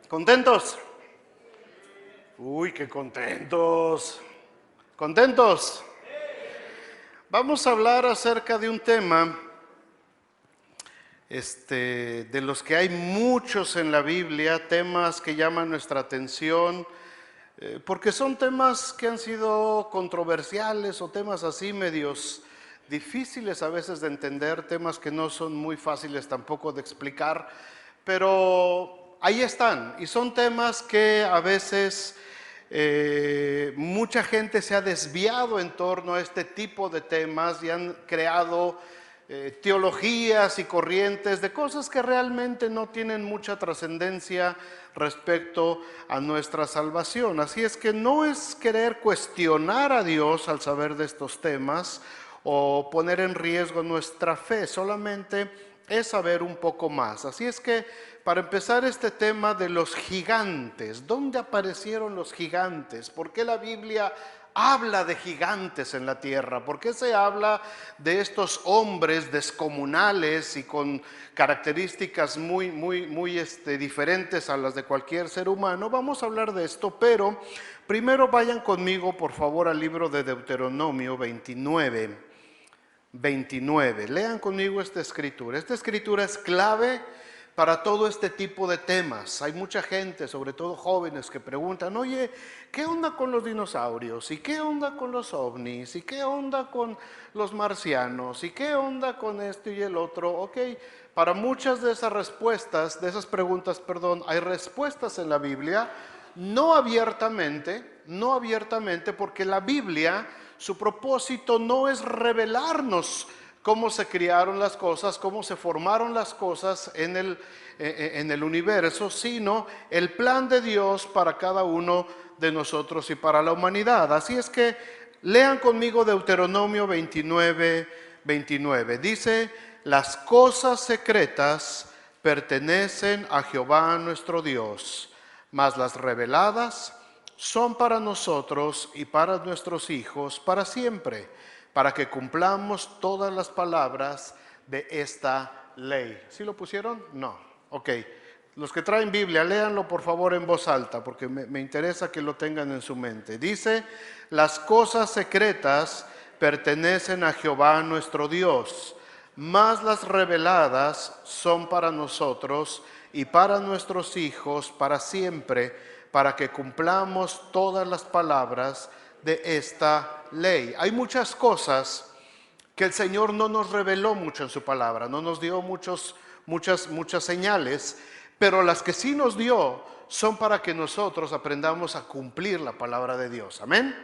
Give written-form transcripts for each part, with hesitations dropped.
¿Contentos? Uy, qué contentos. ¿Contentos? Vamos a hablar acerca de un tema de los que hay muchos en la Biblia, temas que llaman nuestra atención, porque son temas que han sido controversiales o temas así medios difíciles a veces de entender, temas que no son muy fáciles tampoco de explicar, pero ahí están y son temas que a veces mucha gente se ha desviado en torno a este tipo de temas y han creado teologías y corrientes de cosas que realmente no tienen mucha trascendencia respecto a nuestra salvación. Así es que no es querer cuestionar a Dios al saber de estos temas o poner en riesgo nuestra fe, solamente es saber un poco más. Así es que para empezar este tema de los gigantes, ¿dónde aparecieron los gigantes? ¿Por qué la Biblia habla de gigantes en la tierra? ¿Por qué se habla de estos hombres descomunales y con características muy diferentes a las de cualquier ser humano? Vamos a hablar de esto, pero primero vayan conmigo por favor al libro de Deuteronomio 29. Lean conmigo esta escritura. Esta escritura es clave para todo este tipo de temas. Hay mucha gente, sobre todo jóvenes, que preguntan: oye, ¿qué onda con los dinosaurios? ¿Y qué onda con los ovnis? ¿Y qué onda con los marcianos? ¿Y qué onda con esto y el otro? Ok, para muchas de esas respuestas, de esas preguntas, perdón, hay respuestas en la Biblia, no abiertamente, porque la Biblia, su propósito no es revelarnos cómo se crearon las cosas, cómo se formaron las cosas en el universo, sino el plan de Dios para cada uno de nosotros y para la humanidad. Así es que lean conmigo Deuteronomio 29. Dice: las cosas secretas pertenecen a Jehová nuestro Dios, mas las reveladas son para nosotros y para nuestros hijos para siempre, para que cumplamos todas las palabras de esta ley. ¿Sí lo pusieron? No. Ok. Los que traen Biblia, léanlo por favor en voz alta, porque me interesa que lo tengan en su mente. Dice: las cosas secretas pertenecen a Jehová nuestro Dios, mas las reveladas son para nosotros y para nuestros hijos para siempre, para que cumplamos todas las palabras de esta ley. Hay muchas cosas que el Señor no nos reveló mucho en su palabra, no nos dio muchas señales, pero las que sí nos dio son para que nosotros aprendamos a cumplir la palabra de Dios. Amén.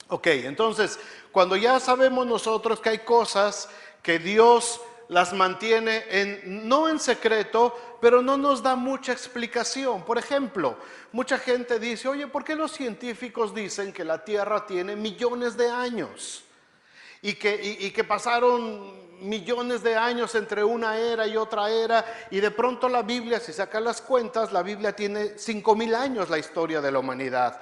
Ok, entonces, cuando ya sabemos nosotros que hay cosas que Dios las mantiene no en secreto, pero no nos da mucha explicación. Por ejemplo, mucha gente dice: oye, ¿por qué los científicos dicen que la Tierra tiene millones de años? Y que pasaron millones de años entre una era y otra era, y de pronto la Biblia, si sacan las cuentas, la Biblia tiene 5,000 años la historia de la humanidad.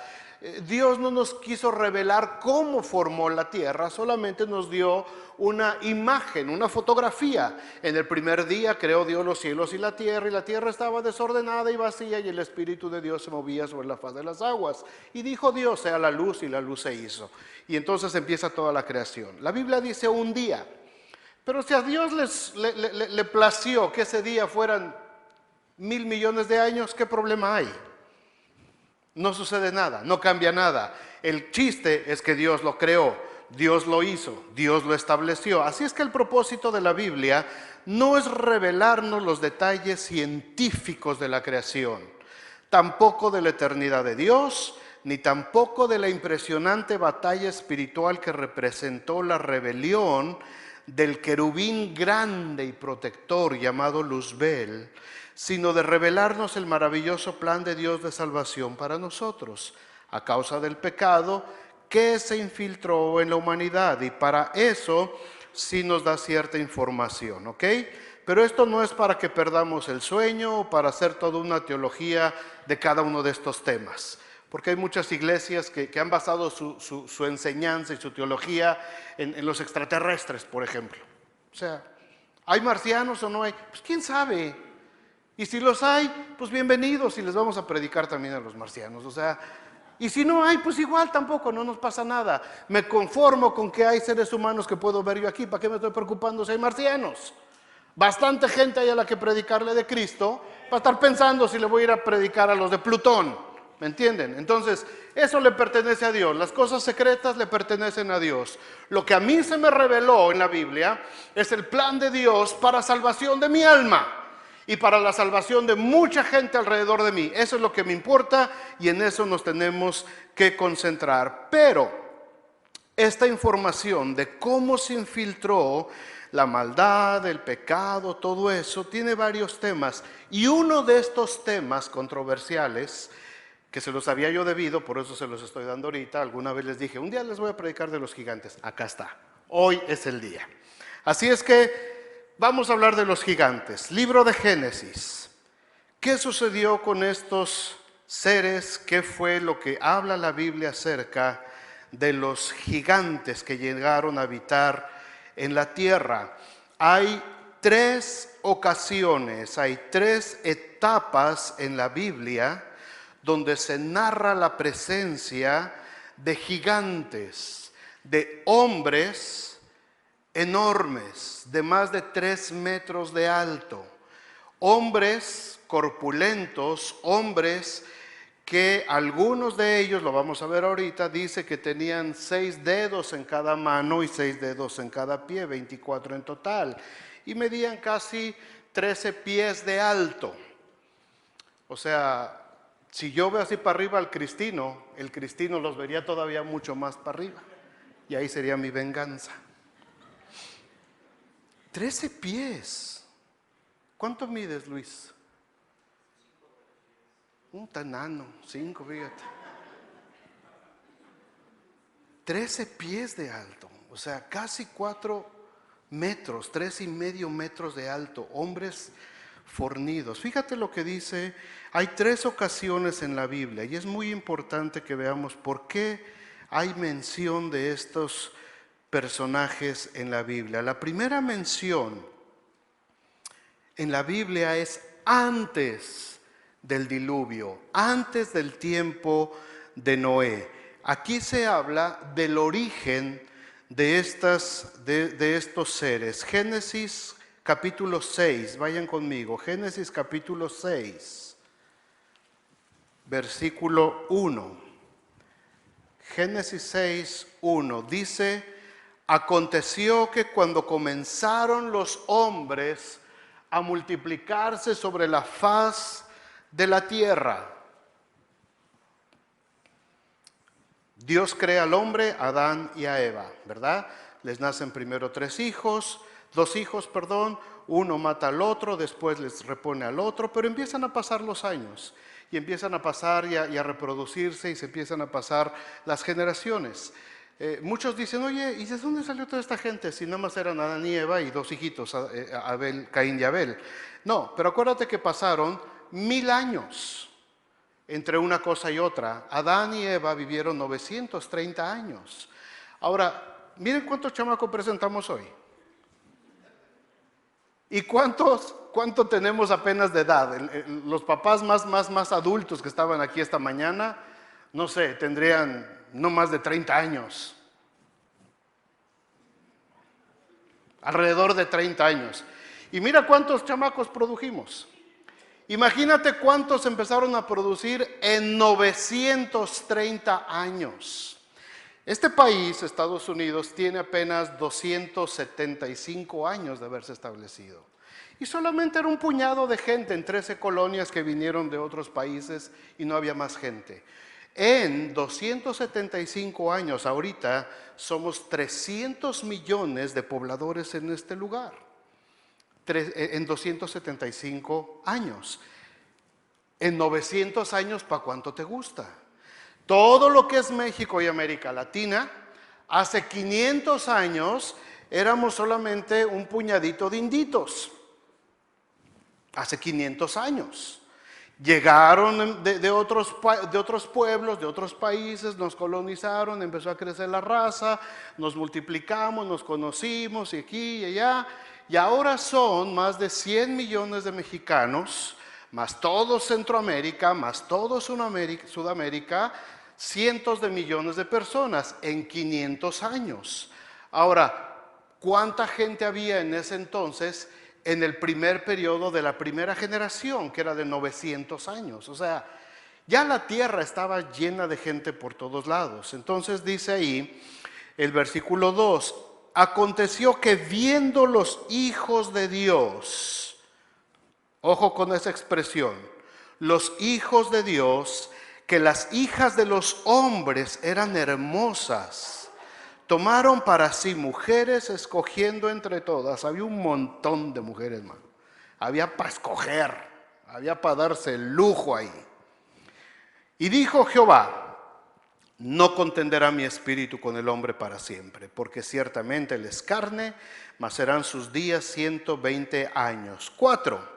Dios no nos quiso revelar cómo formó la tierra, solamente nos dio una imagen, una fotografía. En el primer día creó Dios los cielos y la tierra estaba desordenada y vacía, y el Espíritu de Dios se movía sobre la faz de las aguas. Y dijo Dios: sea la luz, y la luz se hizo. Y entonces empieza toda la creación. La Biblia dice un día, pero si a Dios le plació que ese día fueran 1,000 millones de años, ¿qué problema hay? No sucede nada, no cambia nada. El chiste es que Dios lo creó, Dios lo hizo, Dios lo estableció. Así es que el propósito de la Biblia no es revelarnos los detalles científicos de la creación, tampoco de la eternidad de Dios, ni tampoco de la impresionante batalla espiritual que representó la rebelión del querubín grande y protector llamado Luzbel, sino de revelarnos el maravilloso plan de Dios de salvación para nosotros, a causa del pecado que se infiltró en la humanidad. Y para eso sí nos da cierta información, ¿ok? Pero esto no es para que perdamos el sueño o para hacer toda una teología de cada uno de estos temas, porque hay muchas iglesias que han basado su enseñanza y su teología en los extraterrestres, por ejemplo. O sea, ¿hay marcianos o no hay? Pues quién sabe. Y si los hay, pues bienvenidos y les vamos a predicar también a los marcianos. O sea, y si no hay, pues igual tampoco, no nos pasa nada. Me conformo con que hay seres humanos que puedo ver yo aquí. ¿Para qué me estoy preocupando si hay marcianos? Bastante gente hay a la que predicarle de Cristo para estar pensando si le voy a ir a predicar a los de Plutón. ¿Me entienden? Entonces, eso le pertenece a Dios. Las cosas secretas le pertenecen a Dios. Lo que a mí se me reveló en la Biblia es el plan de Dios para salvación de mi alma y para la salvación de mucha gente alrededor de mí. Eso es lo que me importa y en eso nos tenemos que concentrar. Pero esta información de cómo se infiltró la maldad, el pecado, todo eso, tiene varios temas. Y uno de estos temas controversiales, que se los había yo debido, por eso se los estoy dando ahorita, alguna vez les dije, un día les voy a predicar de los gigantes. Acá está, hoy es el día. Así es que vamos a hablar de los gigantes. Libro de Génesis. ¿Qué sucedió con estos seres? ¿Qué fue lo que habla la Biblia acerca de los gigantes que llegaron a habitar en la tierra? Hay 3 ocasiones, hay 3 etapas en la Biblia donde se narra la presencia de gigantes, de hombres enormes, de más de 3 metros de alto, hombres corpulentos, hombres que algunos de ellos, lo vamos a ver ahorita, dice que tenían 6 dedos en cada mano y 6 dedos en cada pie, 24 en total, y medían casi 13 pies de alto. O sea, si yo veo así para arriba al cristino, el cristino los vería todavía mucho más para arriba, y ahí sería mi venganza. 13 pies. ¿Cuánto mides, Luis? Un tanano, 5, fíjate. 13 pies de alto, o sea, casi 4 metros, 3,5 metros de alto, hombres fornidos. Fíjate lo que dice, hay 3 ocasiones en la Biblia y es muy importante que veamos por qué hay mención de estos personajes en la Biblia. La primera mención en la Biblia es antes del diluvio, antes del tiempo de Noé. Aquí se habla del origen de estos seres. Génesis capítulo 6, vayan conmigo, Génesis capítulo 6, versículo 1. Génesis 6, 1 dice: aconteció que cuando comenzaron los hombres a multiplicarse sobre la faz de la tierra, Dios crea al hombre, a Adán y a Eva, ¿verdad? Les nacen primero 2 hijos, uno mata al otro, después les repone al otro, pero empiezan a pasar los años y empiezan a pasar y a reproducirse y se empiezan a pasar las generaciones. Muchos dicen, oye, ¿y de dónde salió toda esta gente? Si nada más eran Adán y Eva y 2 hijitos, Abel, Caín y Abel. No, pero acuérdate que pasaron 1000 años entre una cosa y otra. Adán y Eva vivieron 930 años. Ahora, miren cuántos chamacos presentamos hoy. ¿Y cuánto tenemos apenas de edad? Los papás más adultos que estaban aquí esta mañana, no sé, tendrían no más de 30 años. Alrededor de 30 años. Y mira cuántos chamacos produjimos. Imagínate cuántos empezaron a producir en 930 años. Este país, Estados Unidos, tiene apenas 275 años de haberse establecido. Y solamente era un puñado de gente en 13 colonias que vinieron de otros países y no había más gente. En 275 años, ahorita, somos 300 millones de pobladores en este lugar. En 275 años. En 900 años, ¿para cuánto te gusta? Todo lo que es México y América Latina, hace 500 años éramos solamente un puñadito de inditos. Hace 500 años. Llegaron de otros pueblos, de otros países, nos colonizaron, empezó a crecer la raza, nos multiplicamos, nos conocimos y aquí y allá. Y ahora son más de 100 millones de mexicanos, más todo Centroamérica, más todo Sudamérica, cientos de millones de personas en 500 años. Ahora, ¿cuánta gente había en ese entonces en el primer periodo de la primera generación, que era de 900 años? O sea, ya la tierra estaba llena de gente por todos lados. Entonces dice ahí el versículo 2, aconteció que viendo los hijos de Dios, ojo con esa expresión, los hijos de Dios, que las hijas de los hombres eran hermosas, tomaron para sí mujeres escogiendo entre todas. Había un montón de mujeres, hermano. Había para escoger, había para darse el lujo ahí. Y dijo Jehová, no contenderá mi espíritu con el hombre para siempre, porque ciertamente él es carne, mas serán sus días 120 años. 4.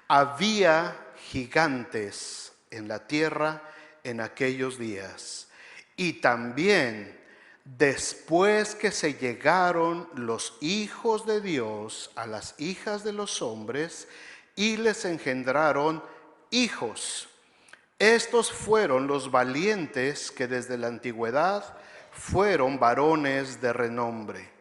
Había gigantes en la tierra en aquellos días, y también después que se llegaron los hijos de Dios a las hijas de los hombres y les engendraron hijos. Estos fueron los valientes que desde la antigüedad fueron varones de renombre.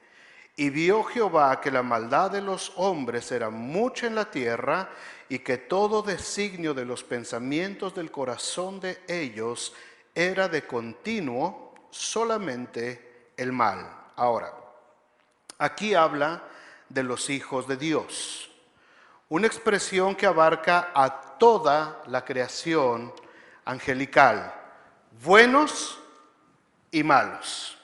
Y vio Jehová que la maldad de los hombres era mucha en la tierra, y que todo designio de los pensamientos del corazón de ellos era de continuo solamente el mal. Ahora, aquí habla de los hijos de Dios, una expresión que abarca a toda la creación angelical, buenos y malos.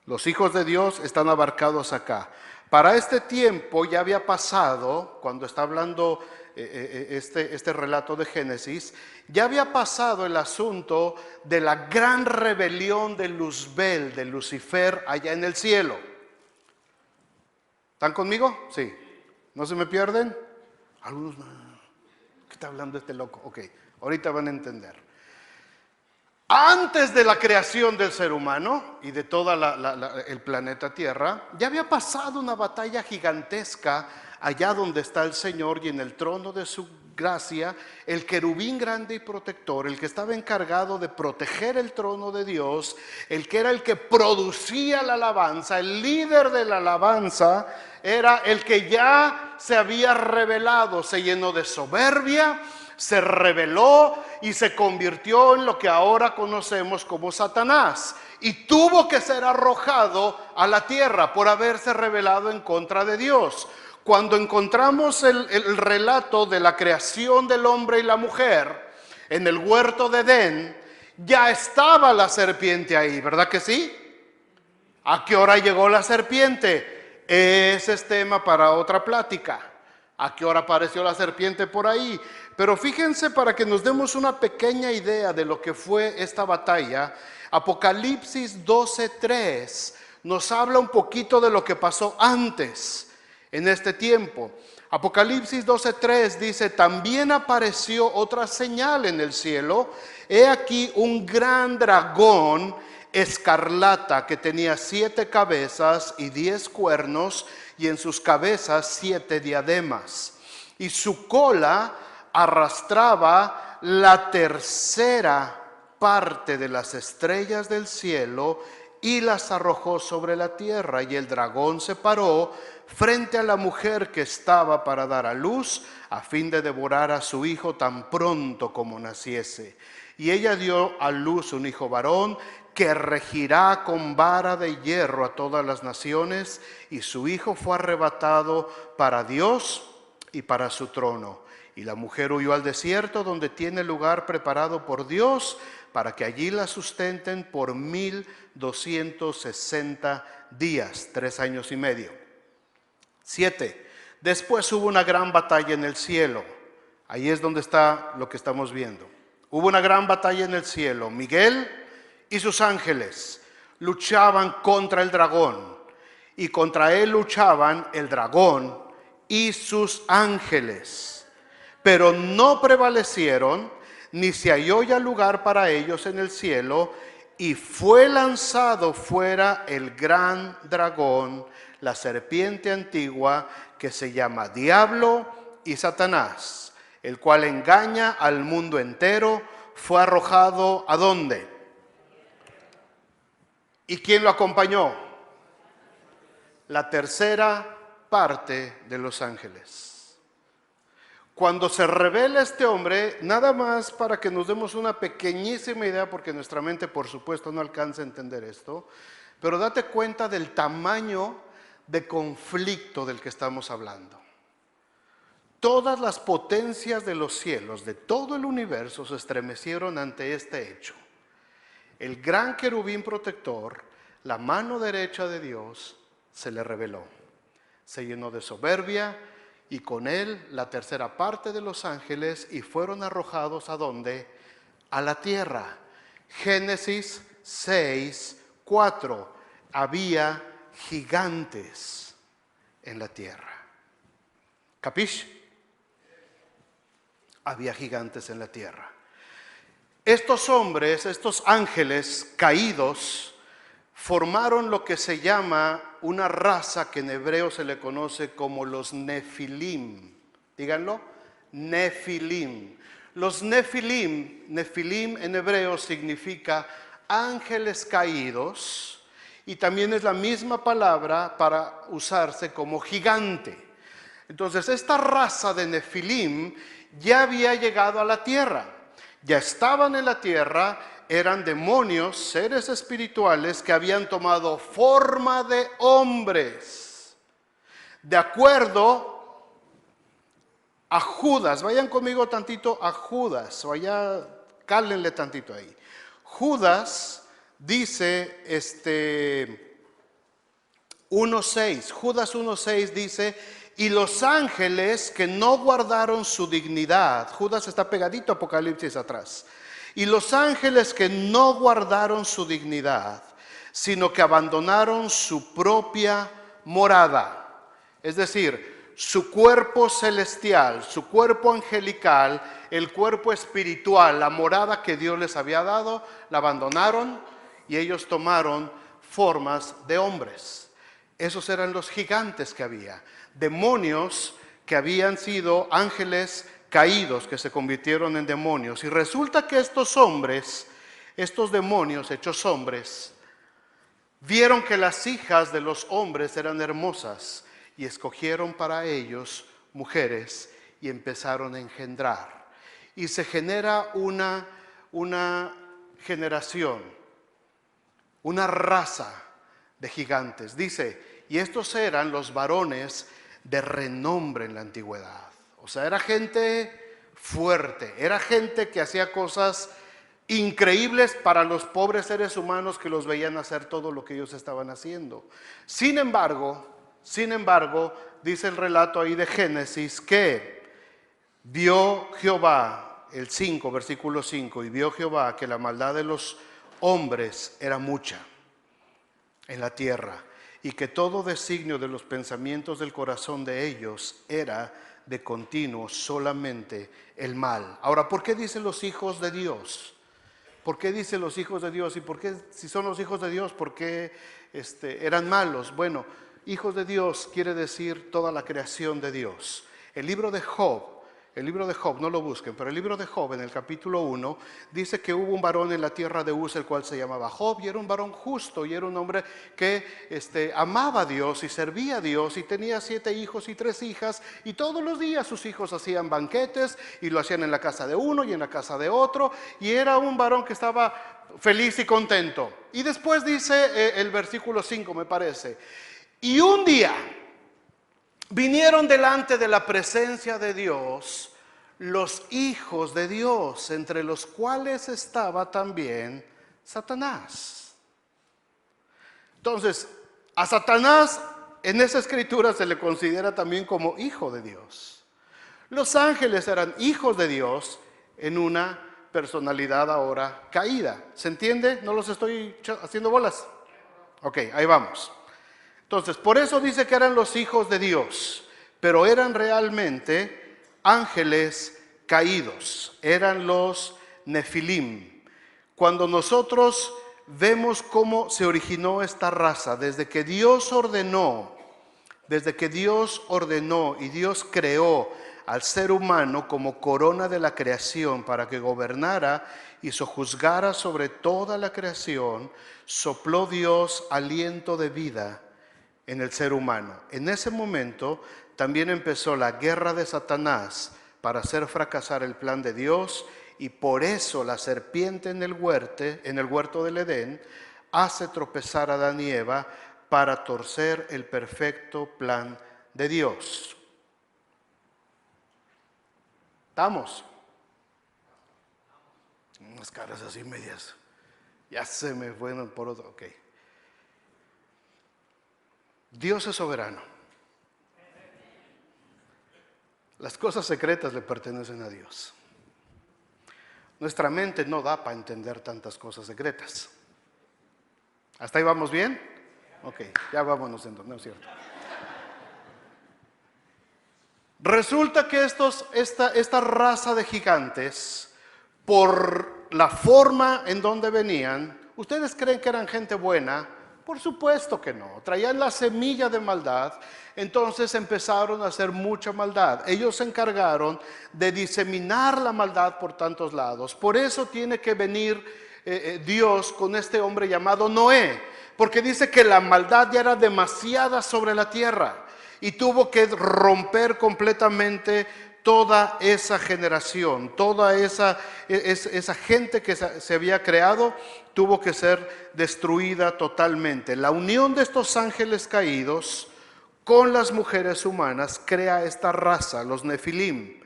Los hijos de Dios están abarcados acá. Para este tiempo ya había pasado, cuando está hablando este relato de Génesis, ya había pasado el asunto de la gran rebelión de Luzbel, de Lucifer, allá en el cielo. ¿Están conmigo? Sí. ¿No se me pierden? Algunos, ¿qué está hablando este loco? Ok, ahorita van a entender. Antes de la creación del ser humano y de todo el planeta Tierra, ya había pasado una batalla gigantesca allá donde está el Señor, y en el trono de su gracia, el querubín grande y protector, el que estaba encargado de proteger el trono de Dios, el que era el que producía la alabanza, el líder de la alabanza, era el que ya se había revelado, se llenó de soberbia, se rebeló y se convirtió en lo que ahora conocemos como Satanás, y tuvo que ser arrojado a la tierra por haberse rebelado en contra de Dios. Cuando encontramos el relato de la creación del hombre y la mujer en el huerto de Edén, ya estaba la serpiente ahí, ¿verdad que sí? ¿A qué hora llegó la serpiente? Ese es tema para otra plática. ¿A qué hora apareció la serpiente por ahí? Pero fíjense, para que nos demos una pequeña idea de lo que fue esta batalla, Apocalipsis 12:3 nos habla un poquito de lo que pasó antes, en este tiempo. Apocalipsis 12:3 dice, también apareció otra señal en el cielo, he aquí un gran dragón escarlata que tenía 7 cabezas y 10 cuernos, y en sus cabezas 7 diademas, y su cola arrastraba la tercera parte de las estrellas del cielo y las arrojó sobre la tierra. Y el dragón se paró frente a la mujer que estaba para dar a luz, a fin de devorar a su hijo tan pronto como naciese. Y ella dio a luz un hijo varón, que regirá con vara de hierro a todas las naciones, y su hijo fue arrebatado para Dios y para su trono. Y la mujer huyó al desierto, donde tiene lugar preparado por Dios, para que allí la sustenten por 1260 días, 3 años y medio. 7. Después hubo una gran batalla en el cielo. Ahí es donde está lo que estamos viendo. Hubo una gran batalla en el cielo. Miguel y sus ángeles luchaban contra el dragón, y contra él luchaban el dragón y sus ángeles, pero no prevalecieron, ni se halló ya lugar para ellos en el cielo, y fue lanzado fuera el gran dragón, la serpiente antigua, que se llama Diablo y Satanás, el cual engaña al mundo entero, fue arrojado ¿a dónde? ¿Y quién lo acompañó? La tercera parte de los ángeles. Cuando se revela este hombre, nada más para que nos demos una pequeñísima idea, porque nuestra mente por supuesto no alcanza a entender esto, pero date cuenta del tamaño de conflicto del que estamos hablando. Todas las potencias de los cielos, de todo el universo, se estremecieron ante este hecho. El gran querubín protector, la mano derecha de Dios, se le reveló. Se llenó de soberbia y con él la tercera parte de los ángeles y fueron arrojados ¿a dónde? A la tierra. Génesis 6:4. Había gigantes en la tierra. ¿Capish? Había gigantes en la tierra. Estos hombres, estos ángeles caídos, formaron lo que se llama una raza que en hebreo se le conoce como los Nefilim. Díganlo, Nefilim. Los Nefilim en hebreo significa ángeles caídos y también es la misma palabra para usarse como gigante. Entonces esta raza de Nefilim ya había llegado a la tierra, ya estaban en la tierra, eran demonios, seres espirituales que habían tomado forma de hombres. De acuerdo a Judas, vayan conmigo tantito a Judas, o allá cálenle tantito ahí. Judas dice, 1:6, Judas 1:6 dice, y los ángeles que no guardaron su dignidad, Judas está pegadito a Apocalipsis atrás, y los ángeles que no guardaron su dignidad, sino que abandonaron su propia morada, es decir, su cuerpo celestial, su cuerpo angelical, el cuerpo espiritual, la morada que Dios les había dado, la abandonaron y ellos tomaron formas de hombres. Esos eran los gigantes que había, demonios que habían sido ángeles caídos que se convirtieron en demonios. Y resulta que estos hombres, estos demonios hechos hombres, vieron que las hijas de los hombres eran hermosas y escogieron para ellos mujeres y empezaron a engendrar. Y se genera una generación, una raza de gigantes. Dice, y estos eran los varones de renombre en la antigüedad. O sea, era gente fuerte, era gente que hacía cosas increíbles para los pobres seres humanos que los veían hacer todo lo que ellos estaban haciendo. Sin embargo, dice el relato ahí de Génesis que vio Jehová, el 5, versículo 5, y vio Jehová que la maldad de los hombres era mucha en la tierra y que todo designio de los pensamientos del corazón de ellos era de continuo solamente el mal. Ahora, ¿por qué dice los hijos de Dios? ¿Por qué dice los hijos de Dios? ¿Y por qué, si son los hijos de Dios, por qué eran malos? Bueno, hijos de Dios quiere decir toda la creación de Dios. El libro de Job, no lo busquen, pero el libro de Job en el capítulo 1 dice que hubo un varón en la tierra de Uz, el cual se llamaba Job, y era un varón justo, y era un hombre que amaba a Dios y servía a Dios, y tenía 7 hijos y 3 hijas, y todos los días sus hijos hacían banquetes, y lo hacían en la casa de uno y en la casa de otro, y era un varón que estaba feliz y contento. Y después dice el versículo 5, me parece, y un día vinieron delante de la presencia de Dios los hijos de Dios, entre los cuales estaba también Satanás. Entonces, a Satanás en esa escritura se le considera también como hijo de Dios. Los ángeles eran hijos de Dios en una personalidad ahora caída. ¿Se entiende? ¿No los estoy haciendo bolas? Ok, ahí vamos. Entonces, por eso dice que eran los hijos de Dios, pero eran realmente ángeles caídos, eran los Nefilim. Cuando nosotros vemos cómo se originó esta raza, desde que Dios ordenó y Dios creó al ser humano como corona de la creación para que gobernara y sojuzgara sobre toda la creación, sopló Dios aliento de vida en el ser humano. En ese momento también empezó la guerra de Satanás para hacer fracasar el plan de Dios, y por eso la serpiente en el huerto del Edén hace tropezar a Adán y Eva para torcer el perfecto plan de Dios. ¿Estamos? Unas caras así medias. Ya se me fueron por otro. Ok. Dios es soberano. Las cosas secretas le pertenecen a Dios. Nuestra mente no da para entender tantas cosas secretas. ¿Hasta ahí vamos bien? Ok, ya vámonos entonces, ¿no es cierto? Resulta que esta raza de gigantes, por la forma en donde venían, ¿ustedes creen que eran gente buena? Por supuesto que no. Traían la semilla de maldad, entonces empezaron a hacer mucha maldad. Ellos se encargaron de diseminar la maldad por tantos lados. Por eso tiene que venir Dios con este hombre llamado Noé, porque dice que la maldad ya era demasiada sobre la tierra y tuvo que romper completamente toda esa generación, toda esa gente que se había creado, tuvo que ser destruida totalmente. La unión de estos ángeles caídos con las mujeres humanas crea esta raza, los Nefilim,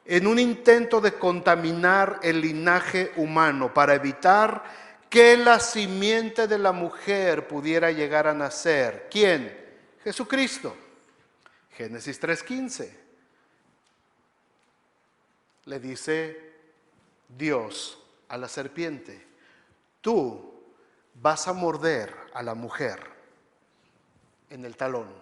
en un intento de contaminar el linaje humano para evitar que la simiente de la mujer pudiera llegar a nacer. ¿Quién? Jesucristo. Génesis 3:15. Le dice Dios a la serpiente: tú vas a morder a la mujer en el talón,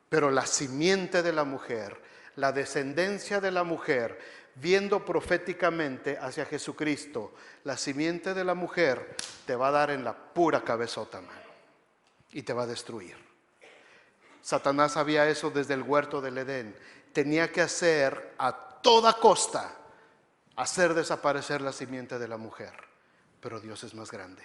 pero la simiente de la mujer, la descendencia de la mujer, viendo proféticamente hacia Jesucristo, la simiente de la mujer te va a dar en la pura cabezota, mano, y te va a destruir. Satanás sabía eso desde el huerto del Edén. Tenía que hacer a toda costa hacer desaparecer la simiente de la mujer. Pero Dios es más grande,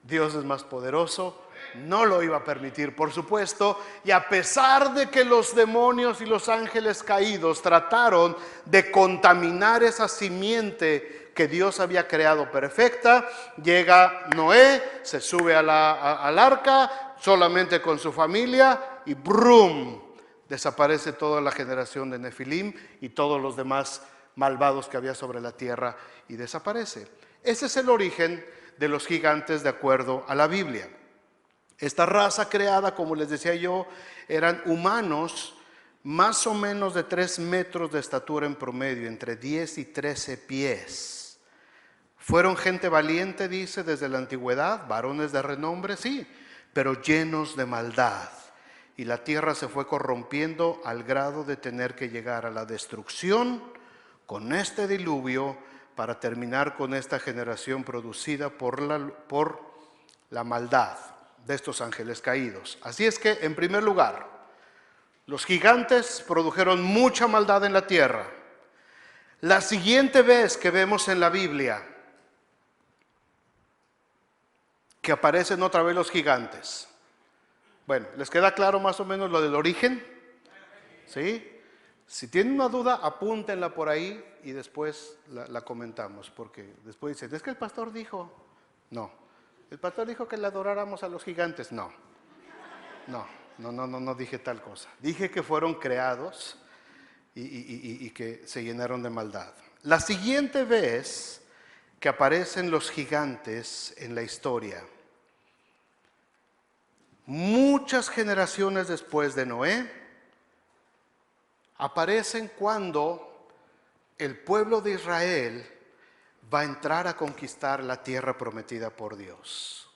Dios es más poderoso, no lo iba a permitir, por supuesto. Y a pesar de que los demonios y los ángeles caídos trataron de contaminar esa simiente que Dios había creado perfecta, llega Noé, se sube al arca solamente con su familia y ¡brum! Desaparece toda la generación de Nefilim y todos los demás malvados que había sobre la tierra, y desaparece. Ese es el origen de los gigantes de acuerdo a la Biblia. Esta raza creada, como les decía yo, eran humanos más o menos de 3 metros de estatura en promedio, entre 10 y 13 pies. Fueron gente valiente, dice, desde la antigüedad, varones de renombre, sí, pero llenos de maldad. Y la tierra se fue corrompiendo al grado de tener que llegar a la destrucción con este diluvio para terminar con esta generación producida por la maldad de estos ángeles caídos. Así es que, en primer lugar, los gigantes produjeron mucha maldad en la tierra. La siguiente vez que vemos en la Biblia que aparecen otra vez los gigantes, bueno, ¿les queda claro más o menos lo del origen? ¿Sí? Si tienen una duda, apúntenla por ahí y después la comentamos, porque después dicen, es que el pastor dijo. No, el pastor dijo que le adoráramos a los gigantes. No dije tal cosa. Dije que fueron creados y que se llenaron de maldad. La siguiente vez que aparecen los gigantes en la historia, muchas generaciones después de Noé, aparecen cuando el pueblo de Israel va a entrar a conquistar la tierra prometida por Dios.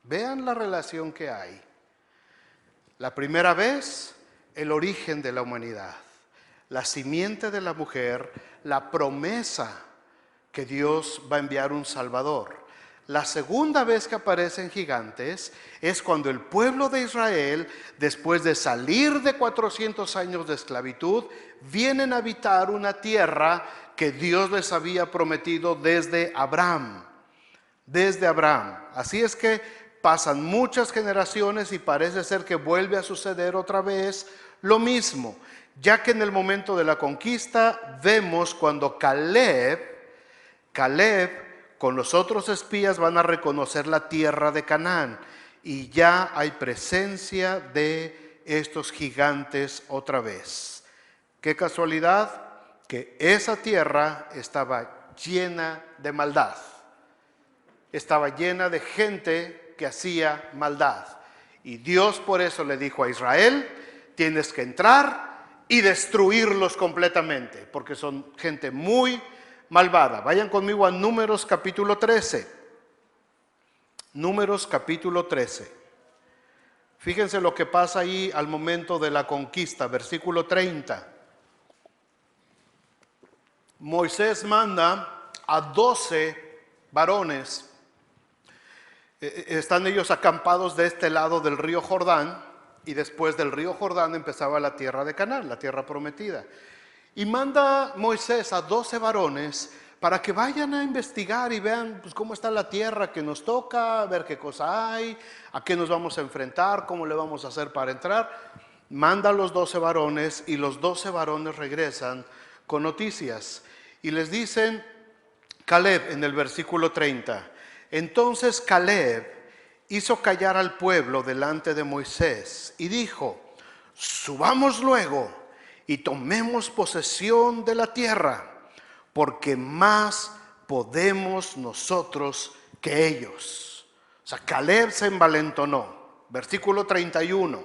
Vean la relación que hay. La primera vez, el origen de la humanidad, la simiente de la mujer, la promesa que Dios va a enviar un Salvador. La segunda vez que aparecen gigantes es cuando el pueblo de Israel, después de salir de 400 años de esclavitud, vienen a habitar una tierra que Dios les había prometido desde Abraham. Desde Abraham. Así es que pasan muchas generaciones y parece ser que vuelve a suceder otra vez lo mismo, ya que en el momento de la conquista vemos cuando Caleb con los otros espías van a reconocer la tierra de Canaán y ya hay presencia de estos gigantes otra vez. Qué casualidad que esa tierra estaba llena de maldad, estaba llena de gente que hacía maldad, y Dios por eso le dijo a Israel: tienes que entrar y destruirlos completamente, porque son gente muy malvada. Vayan conmigo a Números capítulo 13. Números capítulo 13. Fíjense lo que pasa ahí al momento de la conquista, versículo 30. Moisés manda a 12 varones. Están ellos acampados de este lado del río Jordán, y después del río Jordán empezaba la tierra de Canaán, la tierra prometida. Y manda Moisés a 12 varones para que vayan a investigar y vean pues, cómo está la tierra que nos toca, ver qué cosa hay, a qué nos vamos a enfrentar, cómo le vamos a hacer para entrar. Manda a los 12 varones y los 12 varones regresan con noticias. Y les dicen, Caleb en el versículo 30, entonces Caleb hizo callar al pueblo delante de Moisés y dijo: subamos luego y tomemos posesión de la tierra, porque más podemos nosotros que ellos. O sea, Caleb se envalentonó. Versículo 31.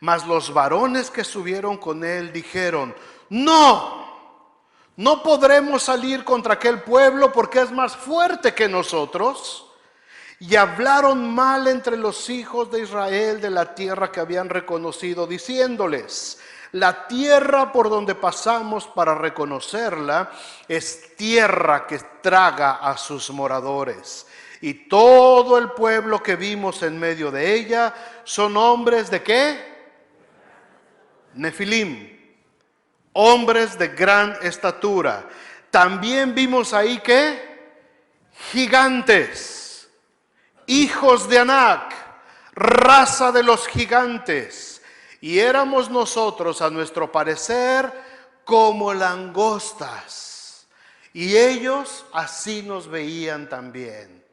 Mas los varones que subieron con él dijeron: no podremos salir contra aquel pueblo porque es más fuerte que nosotros. Y hablaron mal entre los hijos de Israel de la tierra que habían reconocido, diciéndoles: la tierra por donde pasamos para reconocerla es tierra que traga a sus moradores. Y todo el pueblo que vimos en medio de ella son hombres de ¿qué? Nefilim, hombres de gran estatura. También vimos ahí ¿qué? Gigantes, hijos de Anac, raza de los gigantes. Y éramos nosotros, a nuestro parecer, como langostas. Y ellos así nos veían también,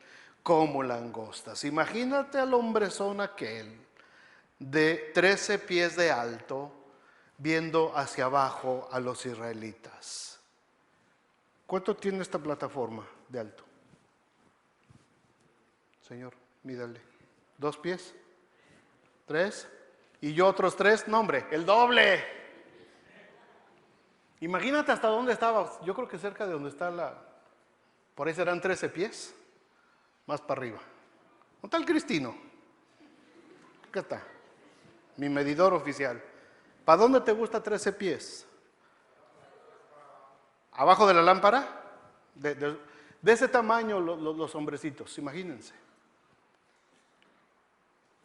como langostas. Imagínate al hombrezón aquel, de 13 pies de alto, viendo hacia abajo a los israelitas. ¿Cuánto tiene esta plataforma de alto? Señor, mídale. ¿2 pies? ¿3? Y yo otros 3, no hombre, el doble. Imagínate hasta dónde estaba. Yo creo que cerca de donde está por ahí serán 13 pies, más para arriba. ¿Dónde está el Cristino? ¿Qué está? Mi medidor oficial. ¿Para dónde te gusta 13 pies? ¿Abajo de la lámpara? De ese tamaño los hombrecitos, imagínense.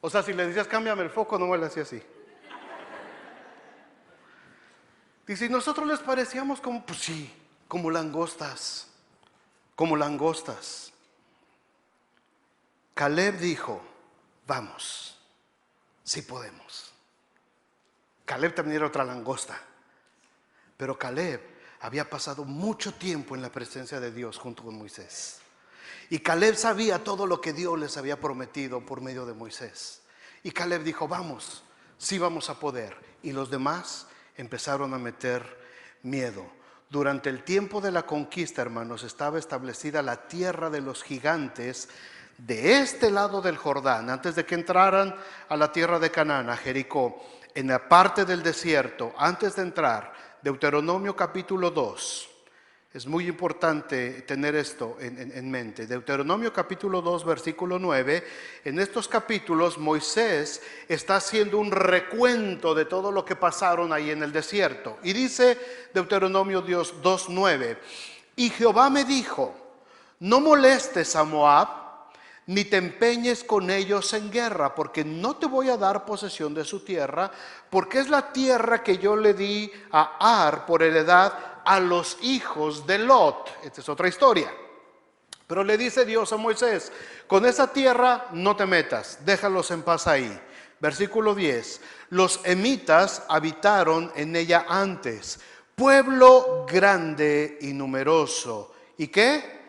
O sea, si le decías cámbiame el foco, no me lo hacía así. Dice, y nosotros les parecíamos como, pues sí, como langostas. Como langostas. Caleb dijo, vamos, sí podemos. Caleb también era otra langosta. Pero Caleb había pasado mucho tiempo en la presencia de Dios junto con Moisés. Y Caleb sabía todo lo que Dios les había prometido por medio de Moisés. Y Caleb dijo, vamos, sí vamos a poder. Y los demás empezaron a meter miedo. Durante el tiempo de la conquista, hermanos, estaba establecida la tierra de los gigantes de este lado del Jordán, antes de que entraran a la tierra de Canaán, a Jericó, en la parte del desierto, antes de entrar, Deuteronomio capítulo 2. Es muy importante tener esto en mente. Deuteronomio capítulo 2, versículo 9. En estos capítulos Moisés está haciendo un recuento de todo lo que pasaron ahí en el desierto. Y dice Deuteronomio 2, 9. Y Jehová me dijo, no molestes a Moab, ni te empeñes con ellos en guerra, porque no te voy a dar posesión de su tierra, porque es la tierra que yo le di a Ar por heredad a los hijos de Lot. Esta es otra historia. Pero le dice Dios a Moisés, con esa tierra no te metas, déjalos en paz ahí. Versículo 10, los emitas habitaron en ella antes, pueblo grande y numeroso. ¿Y qué?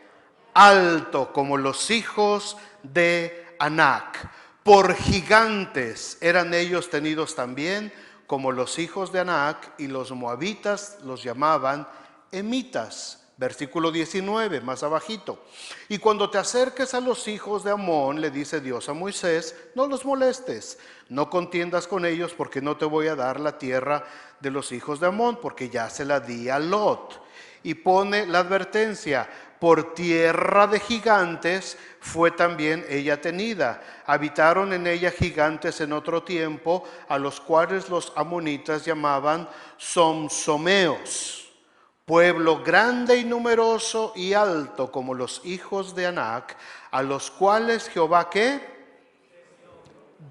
Alto como los hijos de Anac. Por gigantes eran ellos tenidos también como los hijos de Anac, y los moabitas los llamaban emitas. Versículo 19, más abajito. Y cuando te acerques a los hijos de Amón, le dice Dios a Moisés, no los molestes, no contiendas con ellos, porque no te voy a dar la tierra de los hijos de Amón, porque ya se la di a Lot. Y pone la advertencia, por tierra de gigantes fue también ella tenida. Habitaron en ella gigantes en otro tiempo, a los cuales los amonitas llamaban somsomeos. Pueblo grande y numeroso y alto como los hijos de Anac, a los cuales Jehová, ¿qué?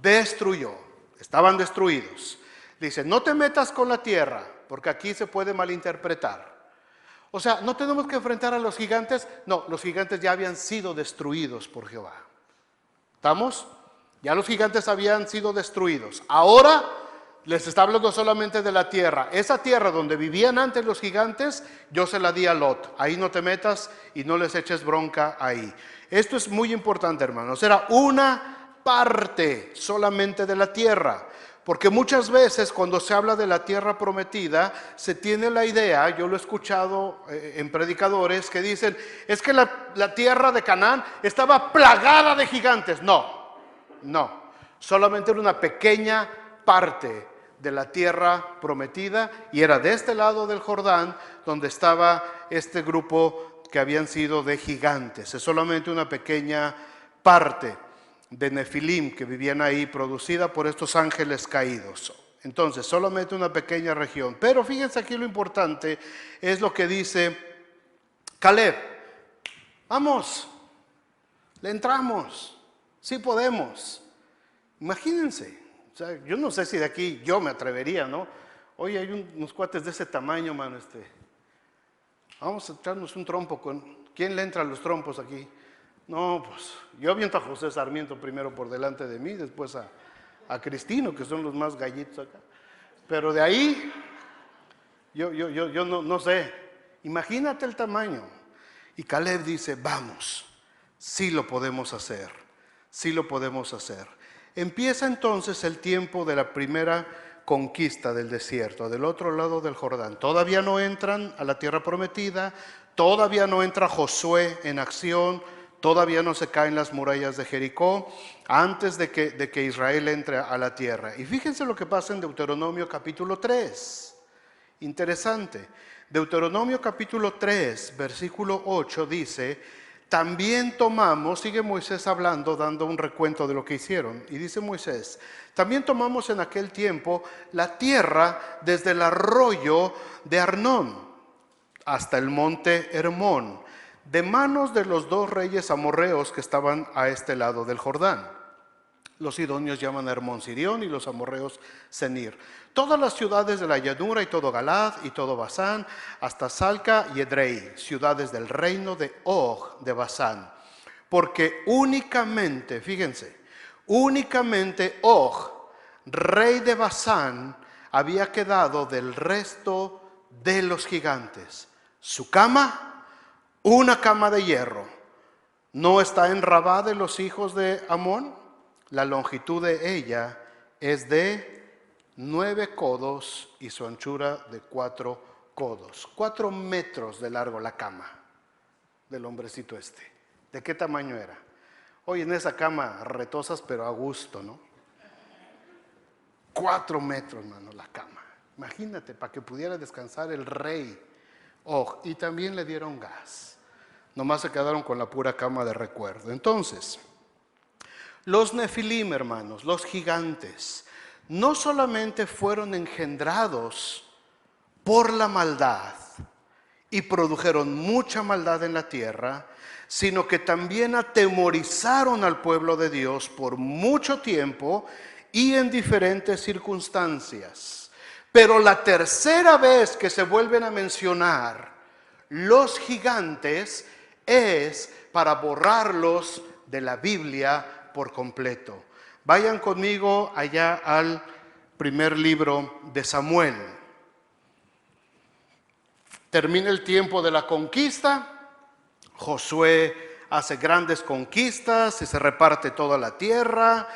Destruyó. Estaban destruidos. Dice, no te metas con la tierra, porque aquí se puede malinterpretar. O sea, no tenemos que enfrentar a los gigantes. No, los gigantes ya habían sido destruidos por Jehová. ¿Estamos? Ya los gigantes habían sido destruidos. Ahora les está hablando solamente de la tierra. Esa tierra donde vivían antes los gigantes, yo se la di a Lot. Ahí no te metas y no les eches bronca ahí. Esto es muy importante, hermanos. Era una parte solamente de la tierra. Porque muchas veces cuando se habla de la tierra prometida, se tiene la idea, yo lo he escuchado en predicadores que dicen, es que la tierra de Canaán estaba plagada de gigantes. No, solamente era una pequeña parte de la tierra prometida, y era de este lado del Jordán donde estaba este grupo que habían sido de gigantes. Es solamente una pequeña parte de Nefilim que vivían ahí, producida por estos ángeles caídos. Entonces, solamente una pequeña región. Pero fíjense aquí lo importante es lo que dice Caleb. Vamos, le entramos, sí podemos. Imagínense. O sea, yo no sé si de aquí yo me atrevería, ¿no? Oye, hay unos cuates de ese tamaño, mano, vamos a echarnos un trompo con... ¿Quién le entra a los trompos aquí? No, pues, yo aviento a José Sarmiento primero por delante de mí, después a Cristino, que son los más gallitos acá. Pero de ahí, yo no sé. Imagínate el tamaño. Y Caleb dice, vamos, sí lo podemos hacer, sí lo podemos hacer. Empieza entonces el tiempo de la primera conquista del desierto, del otro lado del Jordán. Todavía no entran a la tierra prometida, todavía no entra Josué en acción, todavía no se caen las murallas de Jericó, antes de que Israel entre a la tierra. Y fíjense lo que pasa en Deuteronomio capítulo 3. Interesante. Deuteronomio capítulo 3, versículo 8 dice... También tomamos, sigue Moisés hablando, dando un recuento de lo que hicieron. Y dice Moisés, también tomamos en aquel tiempo la tierra desde el arroyo de Arnón hasta el monte Hermón, de manos de los dos reyes amorreos que estaban a este lado del Jordán. Los sidonios llaman a Hermón Sirión y los amorreos Senir. Todas las ciudades de la llanura y todo Galad y todo Basán, hasta Salca y Edrei, ciudades del reino de Og de Basán. Porque únicamente, fíjense, únicamente Og, rey de Basán, había quedado del resto de los gigantes. Su cama, una cama de hierro. ¿No está en Rabá de los hijos de Amón? La longitud de ella es de 9 codos y su anchura de 4 codos. 4 metros de largo la cama del hombrecito este. ¿De qué tamaño era? Hoy en esa cama retosas pero a gusto, ¿no? 4 metros, mano, la cama. Imagínate, para que pudiera descansar el rey. Oh, y también le dieron gas. Nomás se quedaron con la pura cama de recuerdo. Entonces, los Nefilim, hermanos, los gigantes, no solamente fueron engendrados por la maldad y produjeron mucha maldad en la tierra, sino que también atemorizaron al pueblo de Dios por mucho tiempo y en diferentes circunstancias. Pero la tercera vez que se vuelven a mencionar los gigantes es para borrarlos de la Biblia por completo. Vayan conmigo allá al primer libro de Samuel. Termina el tiempo de la conquista. Josué hace grandes conquistas y se reparte toda la tierra.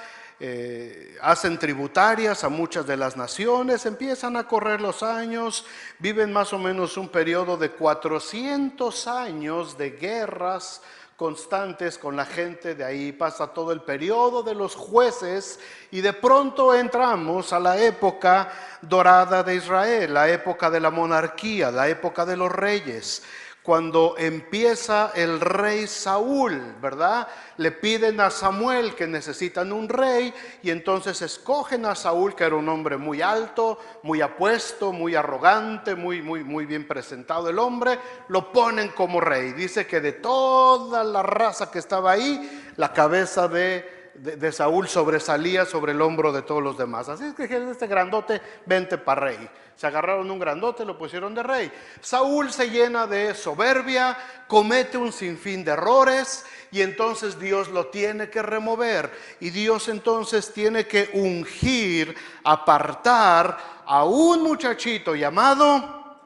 Hacen tributarias a muchas de las naciones. Empiezan a correr los años. Viven más o menos un periodo de 400 años de guerras constantes con la gente. De ahí pasa todo el periodo de los jueces y de pronto entramos a la época dorada de Israel, la época de la monarquía, la época de los reyes. Cuando empieza el rey Saúl, ¿verdad? Le piden a Samuel que necesitan un rey y entonces escogen a Saúl, que era un hombre muy alto, muy apuesto, muy arrogante, muy bien presentado el hombre, lo ponen como rey. Dice que de toda la raza que estaba ahí, la cabeza de Saúl sobresalía sobre el hombro de todos los demás. Así es que este grandote, vente para rey. Se agarraron un grandote, lo pusieron de rey. Saúl se llena de soberbia, comete un sinfín de errores y entonces Dios lo tiene que remover. Y Dios entonces tiene que ungir, apartar a un muchachito llamado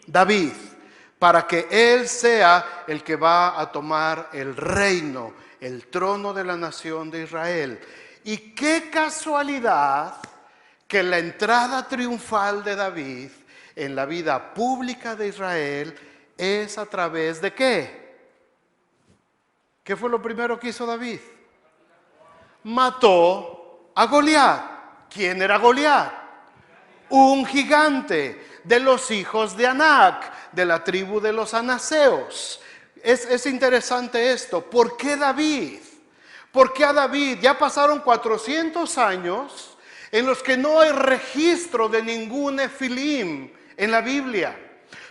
David, para que él sea el que va a tomar el reino, el trono de la nación de Israel. Y qué casualidad que la entrada triunfal de David en la vida pública de Israel es a través de ¿qué? ¿Qué fue lo primero que hizo David? Mató a Goliat. ¿Quién era Goliat? Un gigante de los hijos de Anac, de la tribu de los anaseos. Es interesante esto. ¿Por qué David? ¿Por qué a David? Ya pasaron 400 años en los que no hay registro de ningún nefilim en la Biblia.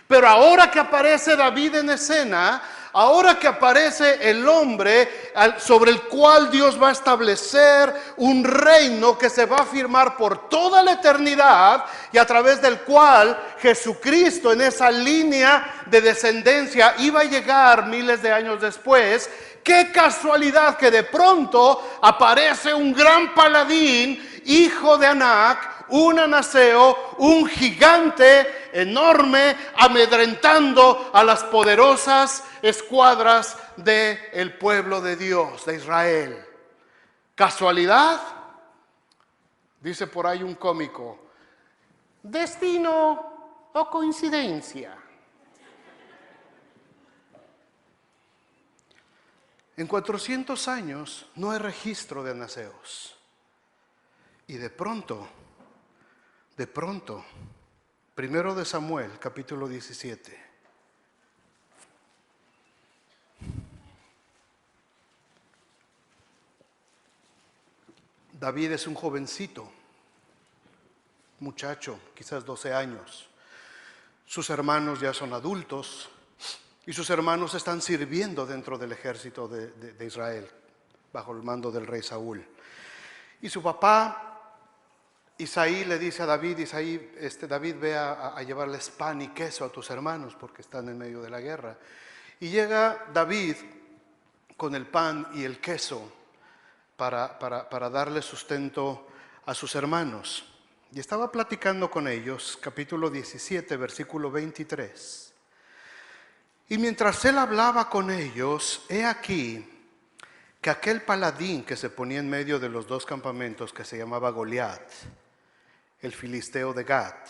Pero ahora que aparece David en escena, ahora que aparece el hombre sobre el cual Dios va a establecer un reino que se va a firmar por toda la eternidad y a través del cual Jesucristo en esa línea de descendencia iba a llegar miles de años después, qué casualidad que de pronto aparece un gran paladín, hijo de Anac, un anaseo, un gigante enorme, amedrentando a las poderosas escuadras del pueblo de Dios, de Israel. ¿Casualidad? Dice por ahí un cómico, ¿destino o coincidencia? En 400 años no hay registro de anaseos. Y de pronto, primero de Samuel, capítulo 17. David es un jovencito, muchacho, quizás 12 años. Sus hermanos ya son adultos y sus hermanos están sirviendo dentro del ejército de Israel, bajo el mando del rey Saúl. Y su papá Isaí le dice a David, David, ve a llevarles pan y queso a tus hermanos porque están en medio de la guerra. Y llega David con el pan y el queso para darle sustento a sus hermanos. Y estaba platicando con ellos, capítulo 17, versículo 23. Y mientras él hablaba con ellos, he aquí que aquel paladín que se ponía en medio de los dos campamentos, que se llamaba Goliat, el filisteo de Gat,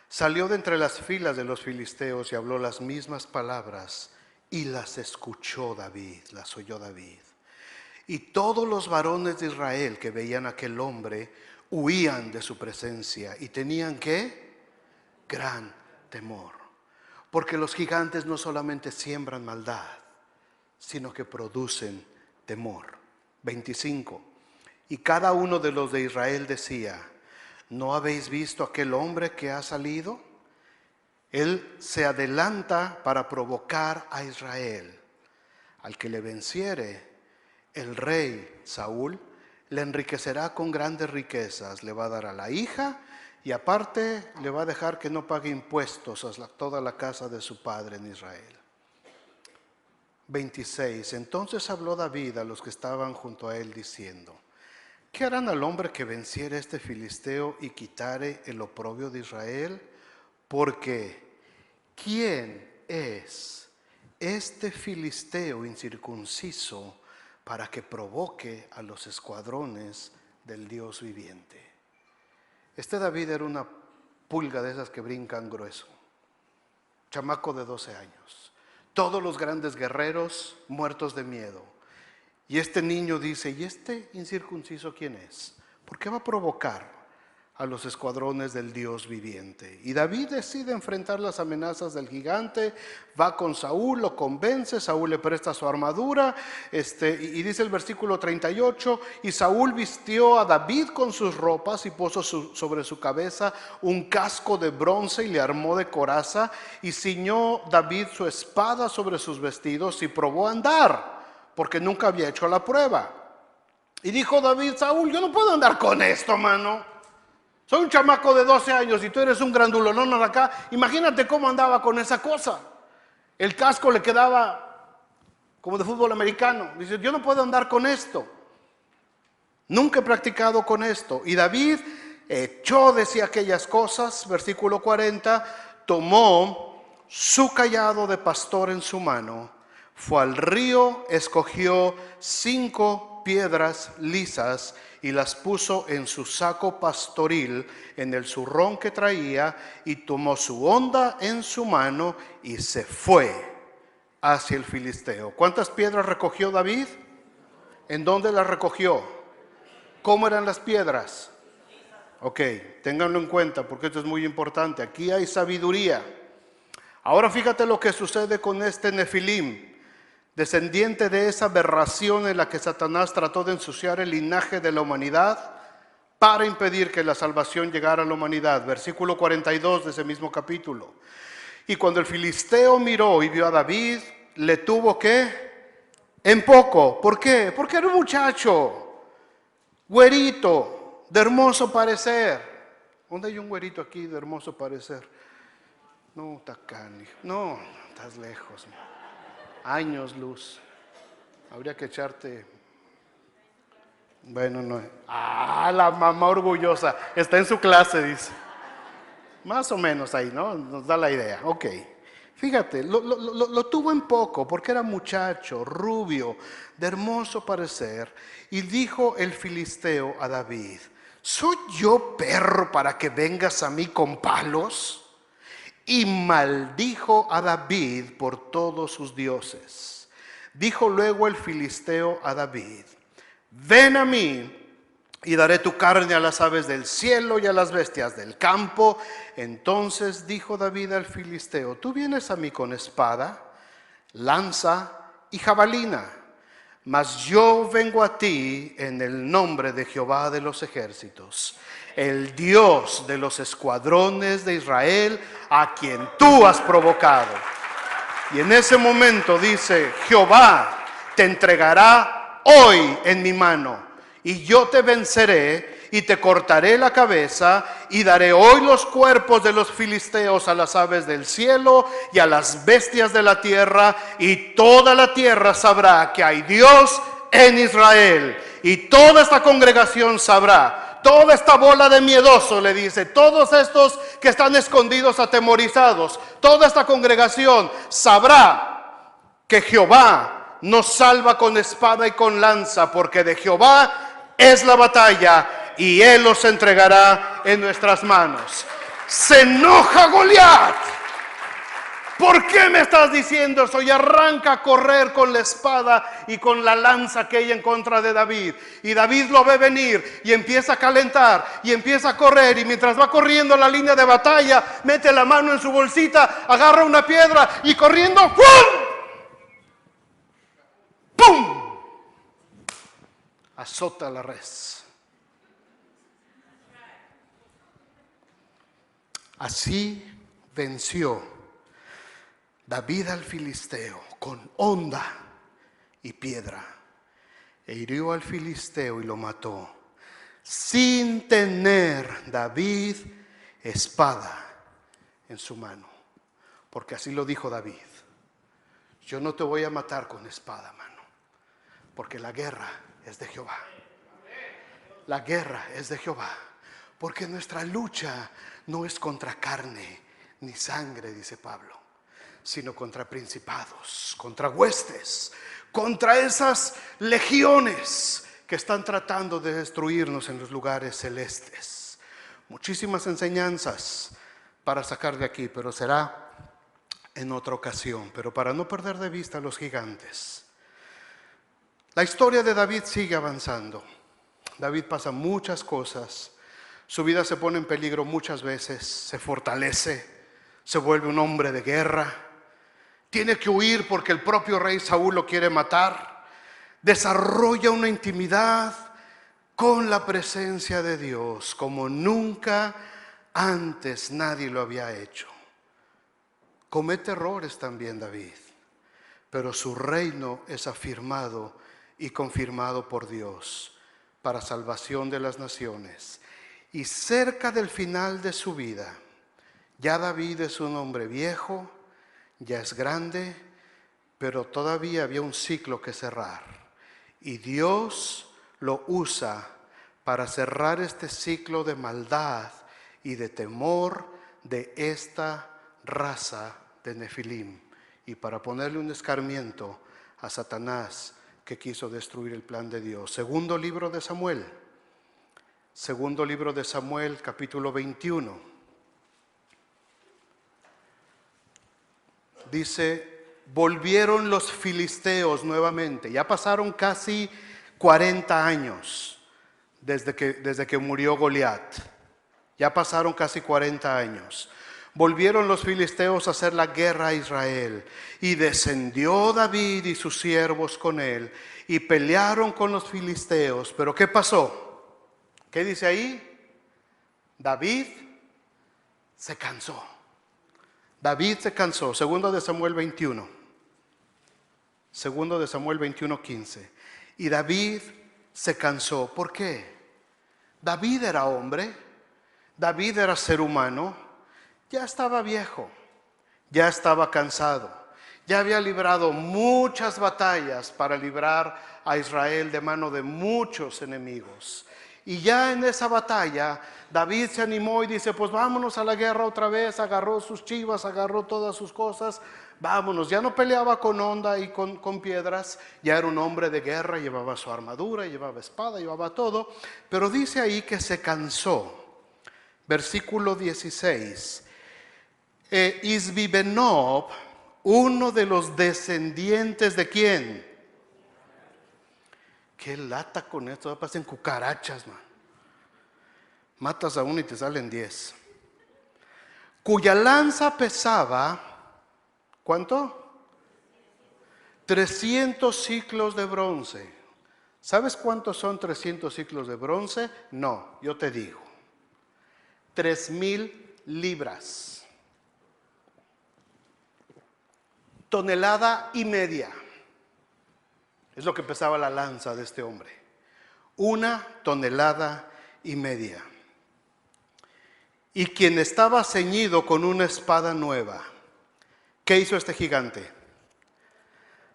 salió de entre las filas de los filisteos y habló las mismas palabras y las escuchó David, las oyó David. Y todos los varones de Israel que veían a aquel hombre huían de su presencia y tenían ¿qué? Gran temor. Porque los gigantes no solamente siembran maldad, sino que producen temor. 25. Y cada uno de los de Israel decía, ¿no habéis visto aquel hombre que ha salido? Él se adelanta para provocar a Israel. Al que le venciere, el rey Saúl le enriquecerá con grandes riquezas, le va a dar a la hija y aparte le va a dejar que no pague impuestos a toda la casa de su padre en Israel. 26. Entonces habló David a los que estaban junto a él diciendo: ¿qué harán al hombre que venciere a este filisteo y quitare el oprobio de Israel? Porque ¿quién es este filisteo incircunciso para que provoque a los escuadrones del Dios viviente? Este David era una pulga de esas que brincan grueso, chamaco de 12 años. Todos los grandes guerreros muertos de miedo. Y este niño dice: ¿y este incircunciso quién es? ¿Por qué va a provocar a los escuadrones del Dios viviente? Y David decide enfrentar las amenazas del gigante, va con Saúl, lo convence, Saúl le presta su armadura, y dice el versículo 38, y Saúl vistió a David con sus ropas y puso sobre su cabeza un casco de bronce y le armó de coraza, y ciñó David su espada sobre sus vestidos y probó a andar, porque nunca había hecho la prueba. Y dijo David: Saúl, yo no puedo andar con esto, mano. Soy un chamaco de 12 años y tú eres un grandulonón de acá. Imagínate cómo andaba con esa cosa. El casco le quedaba como de fútbol americano. Dice: yo no puedo andar con esto. Nunca he practicado con esto. Y David echó de sí aquellas cosas. Versículo 40. Tomó su cayado de pastor en su mano, fue al río, escogió 5 piedras lisas y las puso en su saco pastoril, en el zurrón que traía, y tomó su honda en su mano y se fue hacia el filisteo. ¿Cuántas piedras recogió David? ¿En dónde las recogió? ¿Cómo eran las piedras? Ok, ténganlo en cuenta porque esto es muy importante. Aquí hay sabiduría. Ahora fíjate lo que sucede con este Nefilim, descendiente de esa aberración en la que Satanás trató de ensuciar el linaje de la humanidad para impedir que la salvación llegara a la humanidad. Versículo 42 de ese mismo capítulo. Y cuando el filisteo miró y vio a David, le tuvo que en poco. ¿Por qué? Porque era un muchacho, güerito, de hermoso parecer. ¿Dónde hay un güerito aquí de hermoso parecer? No, Tacani. No, estás lejos. Años luz. Habría que echarte. Bueno, no. La mamá orgullosa. Está en su clase, dice. Más o menos ahí, ¿no? Nos da la idea. Ok. Fíjate, lo tuvo en poco porque era muchacho, rubio, de hermoso parecer. Y dijo el filisteo a David: ¿soy yo perro para que vengas a mí con palos? Y maldijo a David por todos sus dioses. Dijo luego el filisteo a David: ven a mí y daré tu carne a las aves del cielo y a las bestias del campo. Entonces dijo David al filisteo: tú vienes a mí con espada, lanza y jabalina, mas yo vengo a ti en el nombre de Jehová de los ejércitos, el Dios de los escuadrones de Israel, a quien tú has provocado. Y en ese momento dice: Jehová te entregará hoy en mi mano, y yo te venceré y te cortaré la cabeza, y daré hoy los cuerpos de los filisteos a las aves del cielo y a las bestias de la tierra, y toda la tierra sabrá que hay Dios en Israel. Y toda esta congregación sabrá, toda esta bola de miedosos, le dice, todos estos que están escondidos, atemorizados, toda esta congregación sabrá que Jehová nos salva con espada y con lanza, porque de Jehová es la batalla y Él los entregará en nuestras manos. Se enoja Goliat. ¿Por qué me estás diciendo eso? Y arranca a correr con la espada y con la lanza que hay en contra de David. Y David lo ve venir y empieza a calentar y empieza a correr. Y mientras va corriendo a la línea de batalla, mete la mano en su bolsita, agarra una piedra y corriendo, ¡pum! ¡Pum! Azota la res. Así venció David al filisteo con honda y piedra, e hirió al filisteo y lo mató, sin tener David espada en su mano. Porque así lo dijo David: yo no te voy a matar con espada, mano, porque la guerra es de Jehová. La guerra es de Jehová, porque nuestra lucha no es contra carne ni sangre, dice Pablo, sino contra principados, contra huestes, contra esas legiones que están tratando de destruirnos en los lugares celestes. Muchísimas enseñanzas para sacar de aquí, pero será en otra ocasión. Pero para no perder de vista a los gigantes, la historia de David sigue avanzando. David pasa muchas cosas, su vida se pone en peligro muchas veces, se fortalece, se vuelve un hombre de guerra, tiene que huir porque el propio rey Saúl lo quiere matar, desarrolla una intimidad con la presencia de Dios como nunca antes nadie lo había hecho. Comete errores también David, pero su reino es afirmado y confirmado por Dios para salvación de las naciones. Y cerca del final de su vida, ya David es un hombre viejo, ya es grande, pero todavía había un ciclo que cerrar. Y Dios lo usa para cerrar este ciclo de maldad y de temor de esta raza de Nefilim, y para ponerle un escarmiento a Satanás, que quiso destruir el plan de Dios. Segundo libro de Samuel, capítulo 21. Dice: volvieron los filisteos nuevamente. Ya pasaron casi 40 años desde que murió Goliat. Ya pasaron casi 40 años. Volvieron los filisteos a hacer la guerra a Israel, y descendió David y sus siervos con él, y pelearon con los filisteos. Pero ¿qué pasó? ¿Qué dice ahí? David se cansó. David se cansó. Segundo de Samuel 21. Segundo de Samuel 21:15. Y David se cansó. ¿Por qué? David era hombre, David era ser humano. Ya estaba viejo, ya estaba cansado, ya había librado muchas batallas para librar a Israel de mano de muchos enemigos. Y ya en esa batalla David se animó y dice: pues vámonos a la guerra otra vez. Agarró sus chivas, agarró todas sus cosas, vámonos. Ya no peleaba con honda y con piedras, ya era un hombre de guerra, llevaba su armadura, llevaba espada, llevaba todo. Pero dice ahí que se cansó. Versículo 16. Isbi-Benob, uno de los descendientes de ¿quién? Qué lata con esto, parecen cucarachas, man. Matas a uno y te salen 10. Cuya lanza pesaba, ¿cuánto? 300 ciclos de bronce. ¿Sabes cuántos son 300 ciclos de bronce? No, yo te digo. 3,000 libras. Tonelada y media es lo que pesaba la lanza de este hombre. 1,5 toneladas. Y quien estaba ceñido con una espada nueva. ¿Qué hizo este gigante?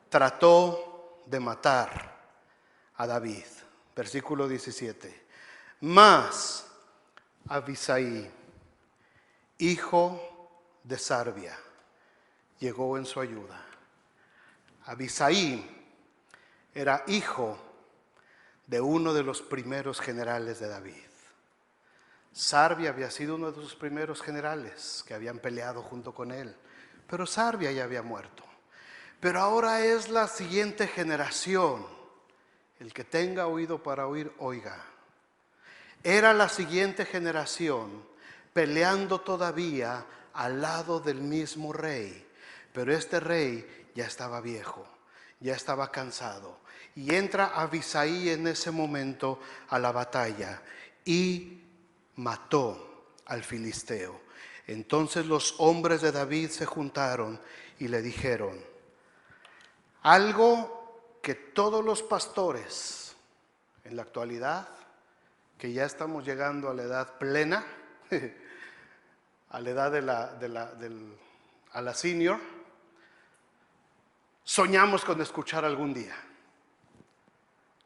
Trató de matar a David. Versículo 17. Mas Abisai, hijo de Sarbia, llegó en su ayuda. Abisai era hijo de uno de los primeros generales de David. Sarbia había sido uno de sus primeros generales que habían peleado junto con él, pero Sarbia ya había muerto. Pero ahora es la siguiente generación. El que tenga oído para oír, oiga. Era la siguiente generación peleando todavía al lado del mismo rey. Pero este rey ya estaba viejo, ya estaba cansado. Y entra Abisai en ese momento a la batalla y mató al filisteo. Entonces los hombres de David se juntaron y le dijeron algo que todos los pastores en la actualidad, que ya estamos llegando a la edad plena, a la edad a la senior, soñamos con escuchar algún día.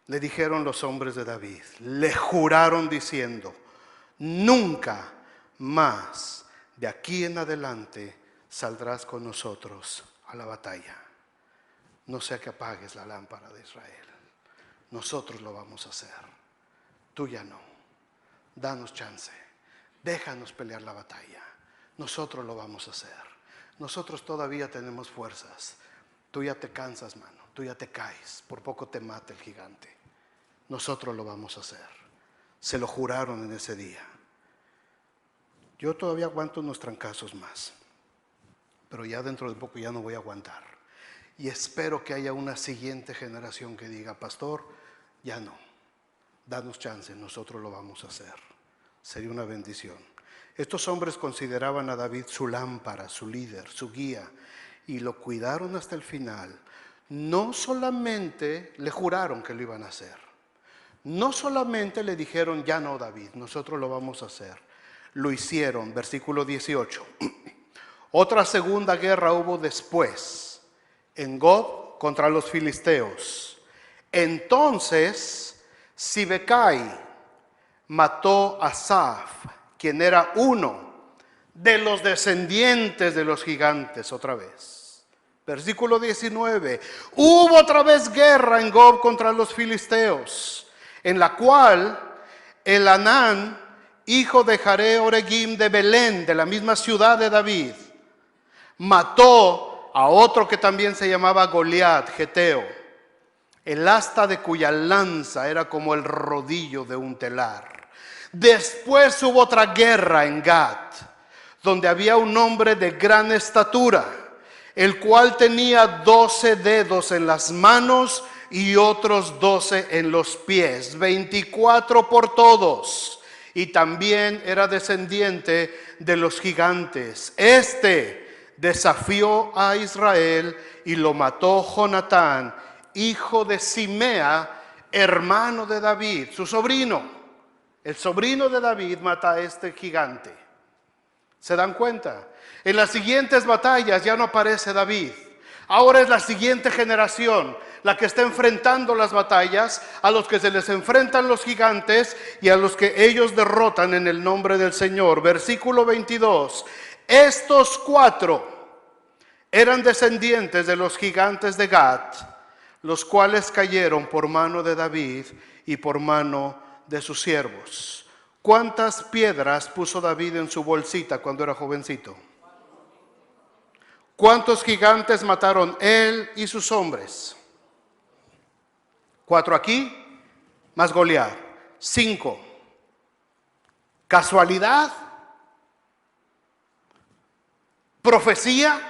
Le dijeron los hombres de David, le juraron diciendo, nunca más de aquí en adelante saldrás con nosotros a la batalla. No sea que apagues la lámpara de Israel. Nosotros lo vamos a hacer. Tú ya no. Danos chance. Déjanos pelear la batalla. Nosotros lo vamos a hacer. Nosotros todavía tenemos fuerzas. Tú ya te cansas, mano. Tú ya te caes. Por poco te mata el gigante. Nosotros lo vamos a hacer. Se lo juraron en ese día. Yo todavía aguanto unos trancazos más, pero ya dentro de poco ya no voy a aguantar. Y espero que haya una siguiente generación que diga, pastor, ya no, danos chance, nosotros lo vamos a hacer. Sería una bendición. Estos hombres consideraban a David su lámpara, su líder, su guía, y lo cuidaron hasta el final. No solamente le juraron que lo iban a hacer, no solamente le dijeron, ya no, David, nosotros lo vamos a hacer. Lo hicieron, versículo 18. Otra segunda guerra hubo después, en Gob contra los filisteos. Entonces Sibecai mató a Asaf, quien era uno de los descendientes de los gigantes, otra vez. Versículo 19. Hubo otra vez guerra en Gob contra los filisteos, en la cual Elhanán, hijo de Jaré Oregim de Belén, de la misma ciudad de David, mató a otro que también se llamaba Goliat, geteo, el asta de cuya lanza era como el rodillo de un telar. Después hubo otra guerra en Gat, donde había un hombre de gran estatura, el cual tenía 12 dedos en las manos y otros 12 en los pies, 24 por todos. Y también era descendiente de los gigantes. Este desafió a Israel y lo mató Jonatán, hijo de Simea, hermano de David, su sobrino. El sobrino de David mata a este gigante. ¿Se dan cuenta? En las siguientes batallas ya no aparece David. Ahora es la siguiente generación la que está enfrentando las batallas, a los que se les enfrentan los gigantes y a los que ellos derrotan en el nombre del Señor. Versículo 22. Estos 4 eran descendientes de los gigantes de Gat, los cuales cayeron por mano de David y por mano de sus siervos. ¿Cuántas piedras puso David en su bolsita cuando era jovencito? ¿Cuántos gigantes mataron él y sus hombres? 4 aquí, más Goliat. 5. ¿Casualidad? ¿Profecía?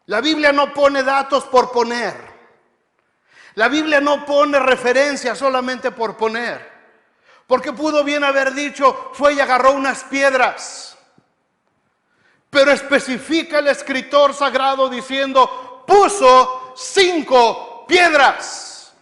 La Biblia no pone datos por poner. La Biblia no pone referencia solamente por poner. Porque pudo bien haber dicho, fue y agarró unas piedras. Pero especifica el escritor sagrado diciendo, puso 5 piedras,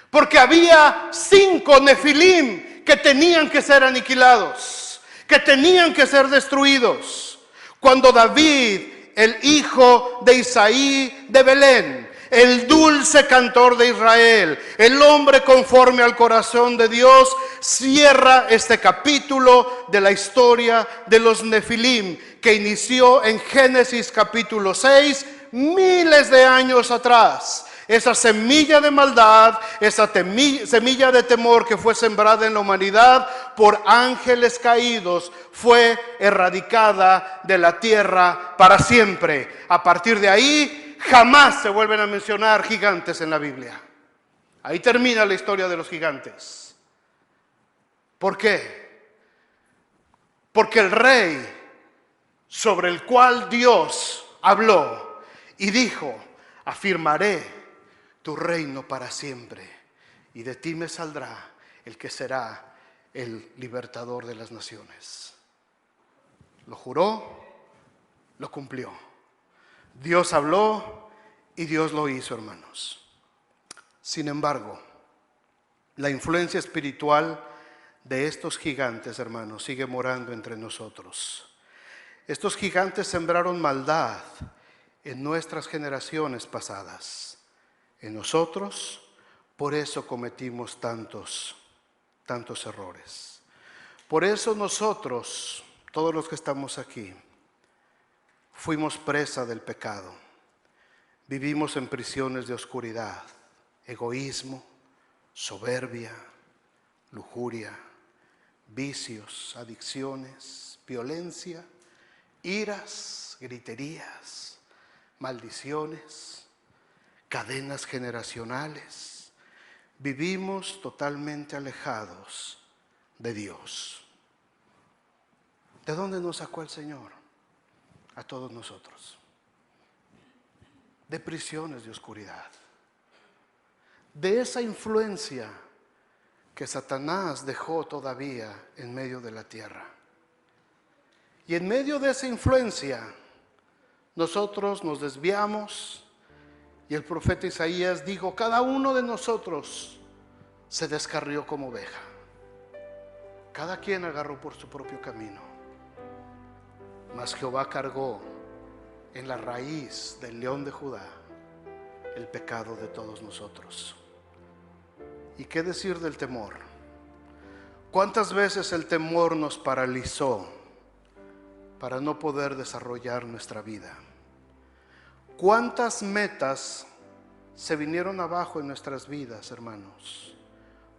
porque había 5 nefilim que tenían que ser aniquilados, que tenían que ser destruidos. Cuando David, el hijo de Isaí de Belén, el dulce cantor de Israel, el hombre conforme al corazón de Dios, cierra este capítulo de la historia de los nefilim, que inició en Génesis capítulo 6, miles de años atrás. Esa semilla de maldad, esa semilla de temor que fue sembrada en la humanidad por ángeles caídos, fue erradicada de la tierra para siempre. A partir de ahí, jamás se vuelven a mencionar gigantes en la Biblia. Ahí termina la historia de los gigantes. ¿Por qué? Porque el rey sobre el cual Dios habló y dijo, afirmaré tu reino para siempre, y de ti me saldrá el que será el libertador de las naciones. Lo juró, lo cumplió. Dios habló y Dios lo hizo, hermanos. Sin embargo, la influencia espiritual de estos gigantes, hermanos, sigue morando entre nosotros. Estos gigantes sembraron maldad en nuestras generaciones pasadas. En nosotros, por eso cometimos tantos errores. Por eso nosotros, todos los que estamos aquí, fuimos presa del pecado. Vivimos en prisiones de oscuridad, egoísmo, soberbia, lujuria, vicios, adicciones, violencia, iras, griterías, maldiciones, cadenas generacionales. Vivimos totalmente alejados de Dios. ¿De dónde nos sacó el Señor? A todos nosotros. De prisiones de oscuridad. De esa influencia que Satanás dejó todavía en medio de la tierra. Y en medio de esa influencia, nosotros nos desviamos y el profeta Isaías dijo: cada uno de nosotros se descarrió como oveja. Cada quien agarró por su propio camino. Mas Jehová cargó en la raíz del león de Judá el pecado de todos nosotros. ¿Y qué decir del temor? ¿Cuántas veces el temor nos paralizó para no poder desarrollar nuestra vida? ¿Cuántas metas se vinieron abajo en nuestras vidas, hermanos,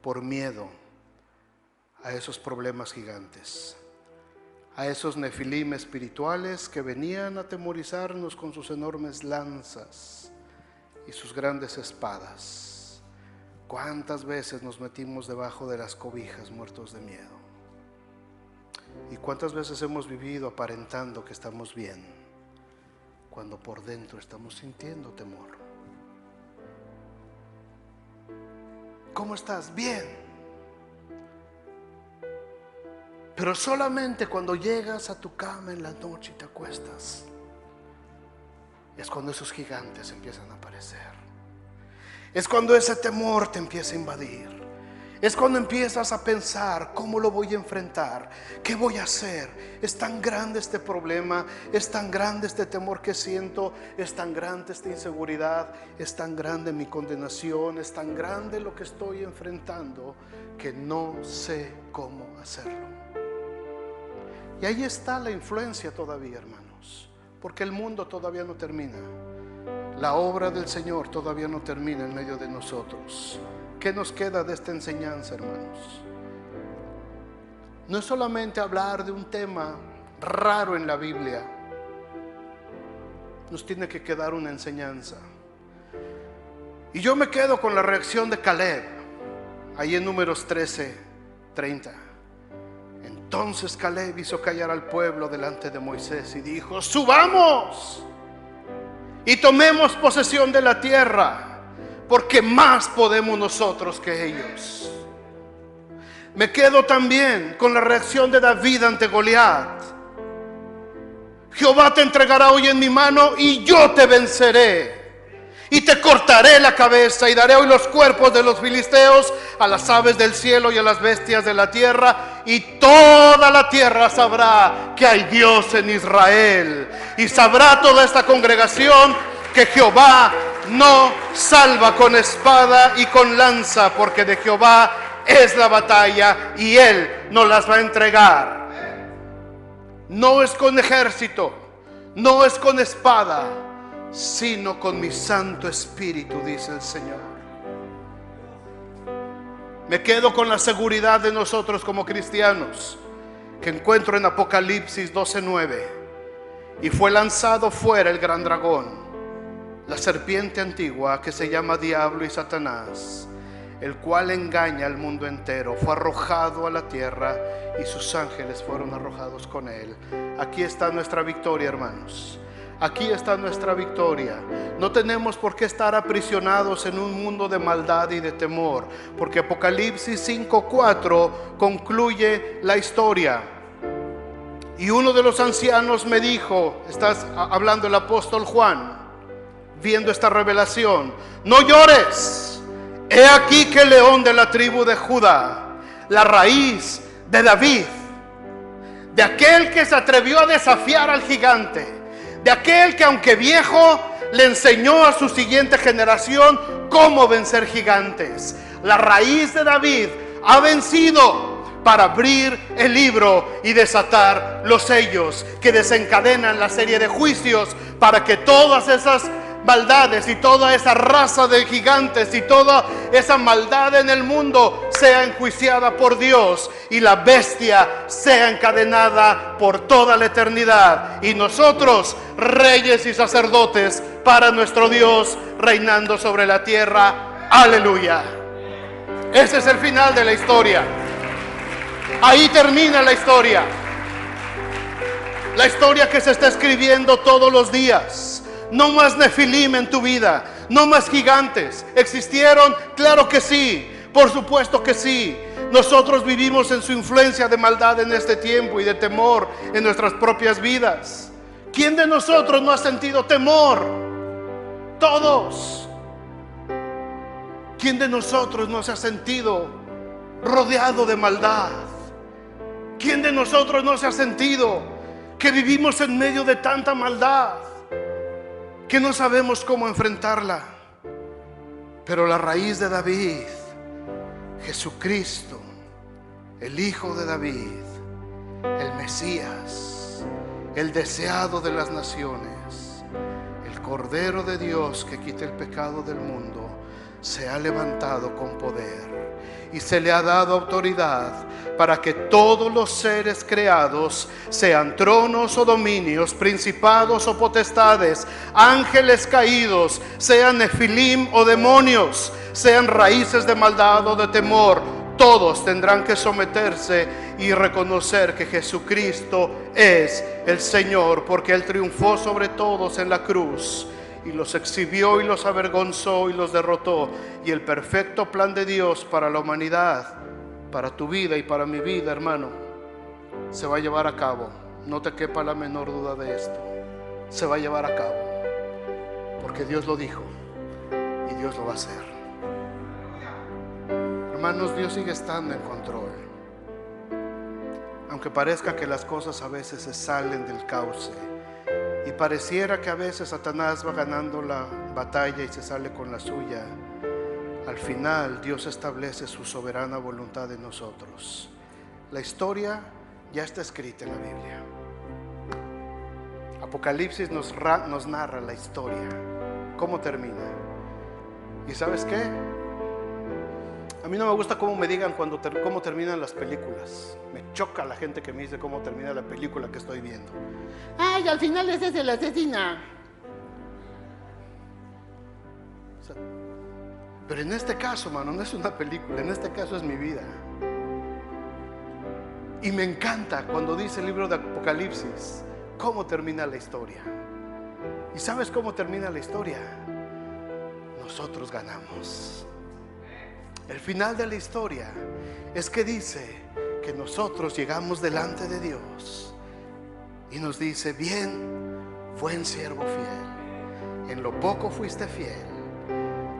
por miedo a esos problemas gigantes, a esos nefilim espirituales que venían a atemorizarnos con sus enormes lanzas y sus grandes espadas? ¿Cuántas veces nos metimos debajo de las cobijas muertos de miedo? ¿Y cuántas veces hemos vivido aparentando que estamos bien, cuando por dentro estamos sintiendo temor? ¿Cómo estás? Bien. Pero solamente cuando llegas a tu cama en la noche y te acuestas, es cuando esos gigantes empiezan a aparecer. Es cuando ese temor te empieza a invadir. Es cuando empiezas a pensar: ¿cómo lo voy a enfrentar? ¿Qué voy a hacer? Es tan grande este problema, es tan grande este temor que siento, es tan grande esta inseguridad, es tan grande mi condenación, es tan grande lo que estoy enfrentando que no sé cómo hacerlo. Y ahí está la influencia todavía, hermanos, porque el mundo todavía no termina. La obra del Señor todavía no termina en medio de nosotros. ¿Qué nos queda de esta enseñanza, hermanos? No es solamente hablar de un tema raro en la Biblia. Nos tiene que quedar una enseñanza. Y yo me quedo con la reacción de Caleb, ahí en Números 13:30. Entonces Caleb hizo callar al pueblo delante de Moisés y dijo: subamos y tomemos posesión de la tierra, porque más podemos nosotros que ellos. Me quedo también con la reacción de David ante Goliat. Jehová te entregará hoy en mi mano y yo te venceré. Y te cortaré la cabeza y daré hoy los cuerpos de los filisteos a las aves del cielo y a las bestias de la tierra. Y toda la tierra sabrá que hay Dios en Israel. Y sabrá toda esta congregación que Jehová no salva con espada y con lanza, porque de Jehová es la batalla y Él nos las va a entregar. No es con ejército, no es con espada, sino con mi Santo Espíritu, dice el Señor. Me quedo con la seguridad de nosotros como cristianos, que encuentro en Apocalipsis 12:9. Y fue lanzado fuera el gran dragón, la serpiente antigua, que se llama Diablo y Satanás, el cual engaña al mundo entero. Fue arrojado a la tierra y sus ángeles fueron arrojados con él. Aquí está nuestra victoria, hermanos. Aquí está nuestra victoria. No tenemos por qué estar aprisionados en un mundo de maldad y de temor, porque Apocalipsis 5:4 concluye la historia. Y uno de los ancianos me dijo, estás hablando el apóstol Juan, viendo esta revelación: no llores, he aquí que el león de la tribu de Judá, la raíz de David, de aquel que se atrevió a desafiar al gigante, de aquel que aunque viejo le enseñó a su siguiente generación cómo vencer gigantes. La raíz de David ha vencido para abrir el libro y desatar los sellos que desencadenan la serie de juicios, para que todas esas maldades y toda esa raza de gigantes y toda esa maldad en el mundo sea enjuiciada por Dios y la bestia sea encadenada por toda la eternidad, y nosotros, reyes y sacerdotes para nuestro Dios, reinando sobre la tierra. Aleluya. Ese es el final de la historia. Ahí termina la historia. La historia que se está escribiendo todos los días. No más Nefilim en tu vida, no más gigantes. ¿Existieron? Claro que sí, por supuesto que sí. Nosotros vivimos en su influencia de maldad en este tiempo y de temor en nuestras propias vidas. ¿Quién de nosotros no ha sentido temor? Todos. ¿Quién de nosotros no se ha sentido rodeado de maldad? ¿Quién de nosotros no se ha sentido que vivimos en medio de tanta maldad que no sabemos cómo enfrentarla? Pero la raíz de David, Jesucristo, el Hijo de David, el Mesías, el deseado de las naciones, el Cordero de Dios que quita el pecado del mundo, se ha levantado con poder y se le ha dado autoridad para que todos los seres creados, sean tronos o dominios, principados o potestades, ángeles caídos, sean nefilim o demonios, sean raíces de maldad o de temor, todos tendrán que someterse y reconocer que Jesucristo es el Señor, porque Él triunfó sobre todos en la cruz y los exhibió y los avergonzó y los derrotó. Y el perfecto plan de Dios para la humanidad, para tu vida y para mi vida, hermano, se va a llevar a cabo. No te quepa la menor duda de esto. Se va a llevar a cabo, porque Dios lo dijo y Dios lo va a hacer. Hermanos, Dios sigue estando en control. Aunque parezca que las cosas a veces se salen del cauce y pareciera que a veces Satanás va ganando la batalla y se sale con la suya, al final Dios establece su soberana voluntad en nosotros. La historia ya está escrita en la Biblia. Apocalipsis nos narra la historia, cómo termina. ¿Y sabes qué? A mí no me gusta cómo me digan cómo terminan las películas. Me choca la gente que me dice cómo termina la película que estoy viendo. Ay, al final ese es el asesino. O sea, pero en este caso, mano, no es una película, en este caso es mi vida. Y me encanta cuando dice el libro de Apocalipsis cómo termina la historia. ¿Y sabes cómo termina la historia? Nosotros ganamos. El final de la historia es que dice que nosotros llegamos delante de Dios y nos dice: bien, buen siervo fiel, en lo poco fuiste fiel,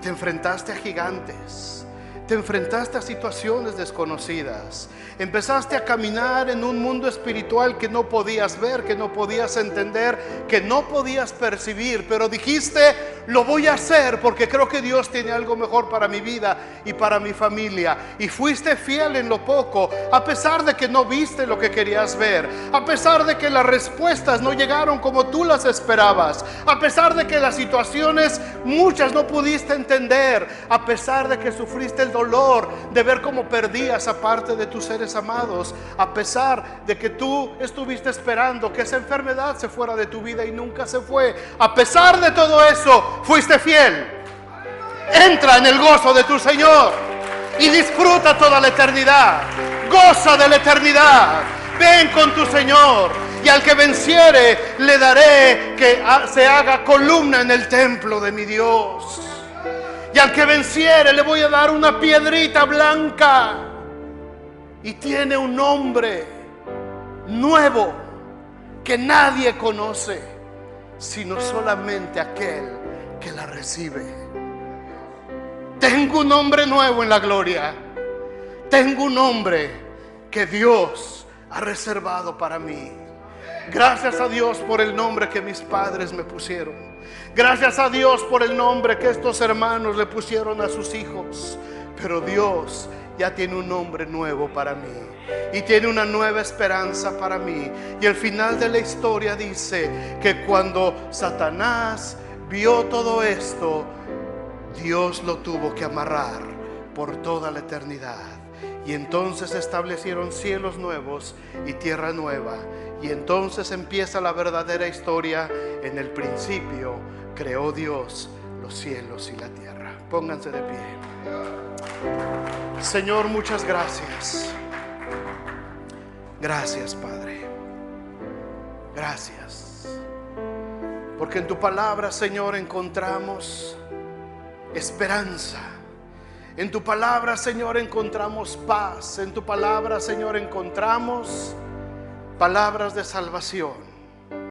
te enfrentaste a gigantes, te enfrentaste a situaciones desconocidas, empezaste a caminar en un mundo espiritual que no podías ver, que no podías entender, que no podías percibir, pero dijiste: lo voy a hacer porque creo que Dios tiene algo mejor para mi vida y para mi familia. Y fuiste fiel en lo poco, a pesar de que no viste lo que querías ver, a pesar de que las respuestas no llegaron como tú las esperabas, a pesar de que las situaciones muchas no pudiste entender, a pesar de que sufriste el dolor de ver cómo perdías a parte de tus seres amados, a pesar de que tú estuviste esperando que esa enfermedad se fuera de tu vida y nunca se fue. A pesar de todo eso, fuiste fiel. Entra en el gozo de tu Señor y disfruta toda la eternidad. Goza de la eternidad. Ven con tu Señor, y al que venciere le daré que se haga columna en el templo de mi Dios. Y al que venciere le voy a dar una piedrita blanca, y tiene un nombre nuevo que nadie conoce, sino solamente aquel que la recibe. Tengo un nombre nuevo en la gloria. Tengo un nombre que Dios ha reservado para mí. Gracias a Dios por el nombre que mis padres me pusieron. Gracias a Dios por el nombre que estos hermanos le pusieron a sus hijos. Pero Dios ya tiene un nombre nuevo para mí y tiene una nueva esperanza para mí. Y el final de la historia dice que cuando Satanás vio todo esto, Dios lo tuvo que amarrar por toda la eternidad. Y entonces establecieron cielos nuevos y tierra nueva. Y entonces empieza la verdadera historia. En el principio creó Dios los cielos y la tierra. Pónganse de pie. Señor, muchas gracias. Gracias, Padre. Gracias. Porque en tu palabra, Señor, encontramos esperanza. En tu palabra, Señor, encontramos paz. En tu palabra, Señor, encontramos palabras de salvación.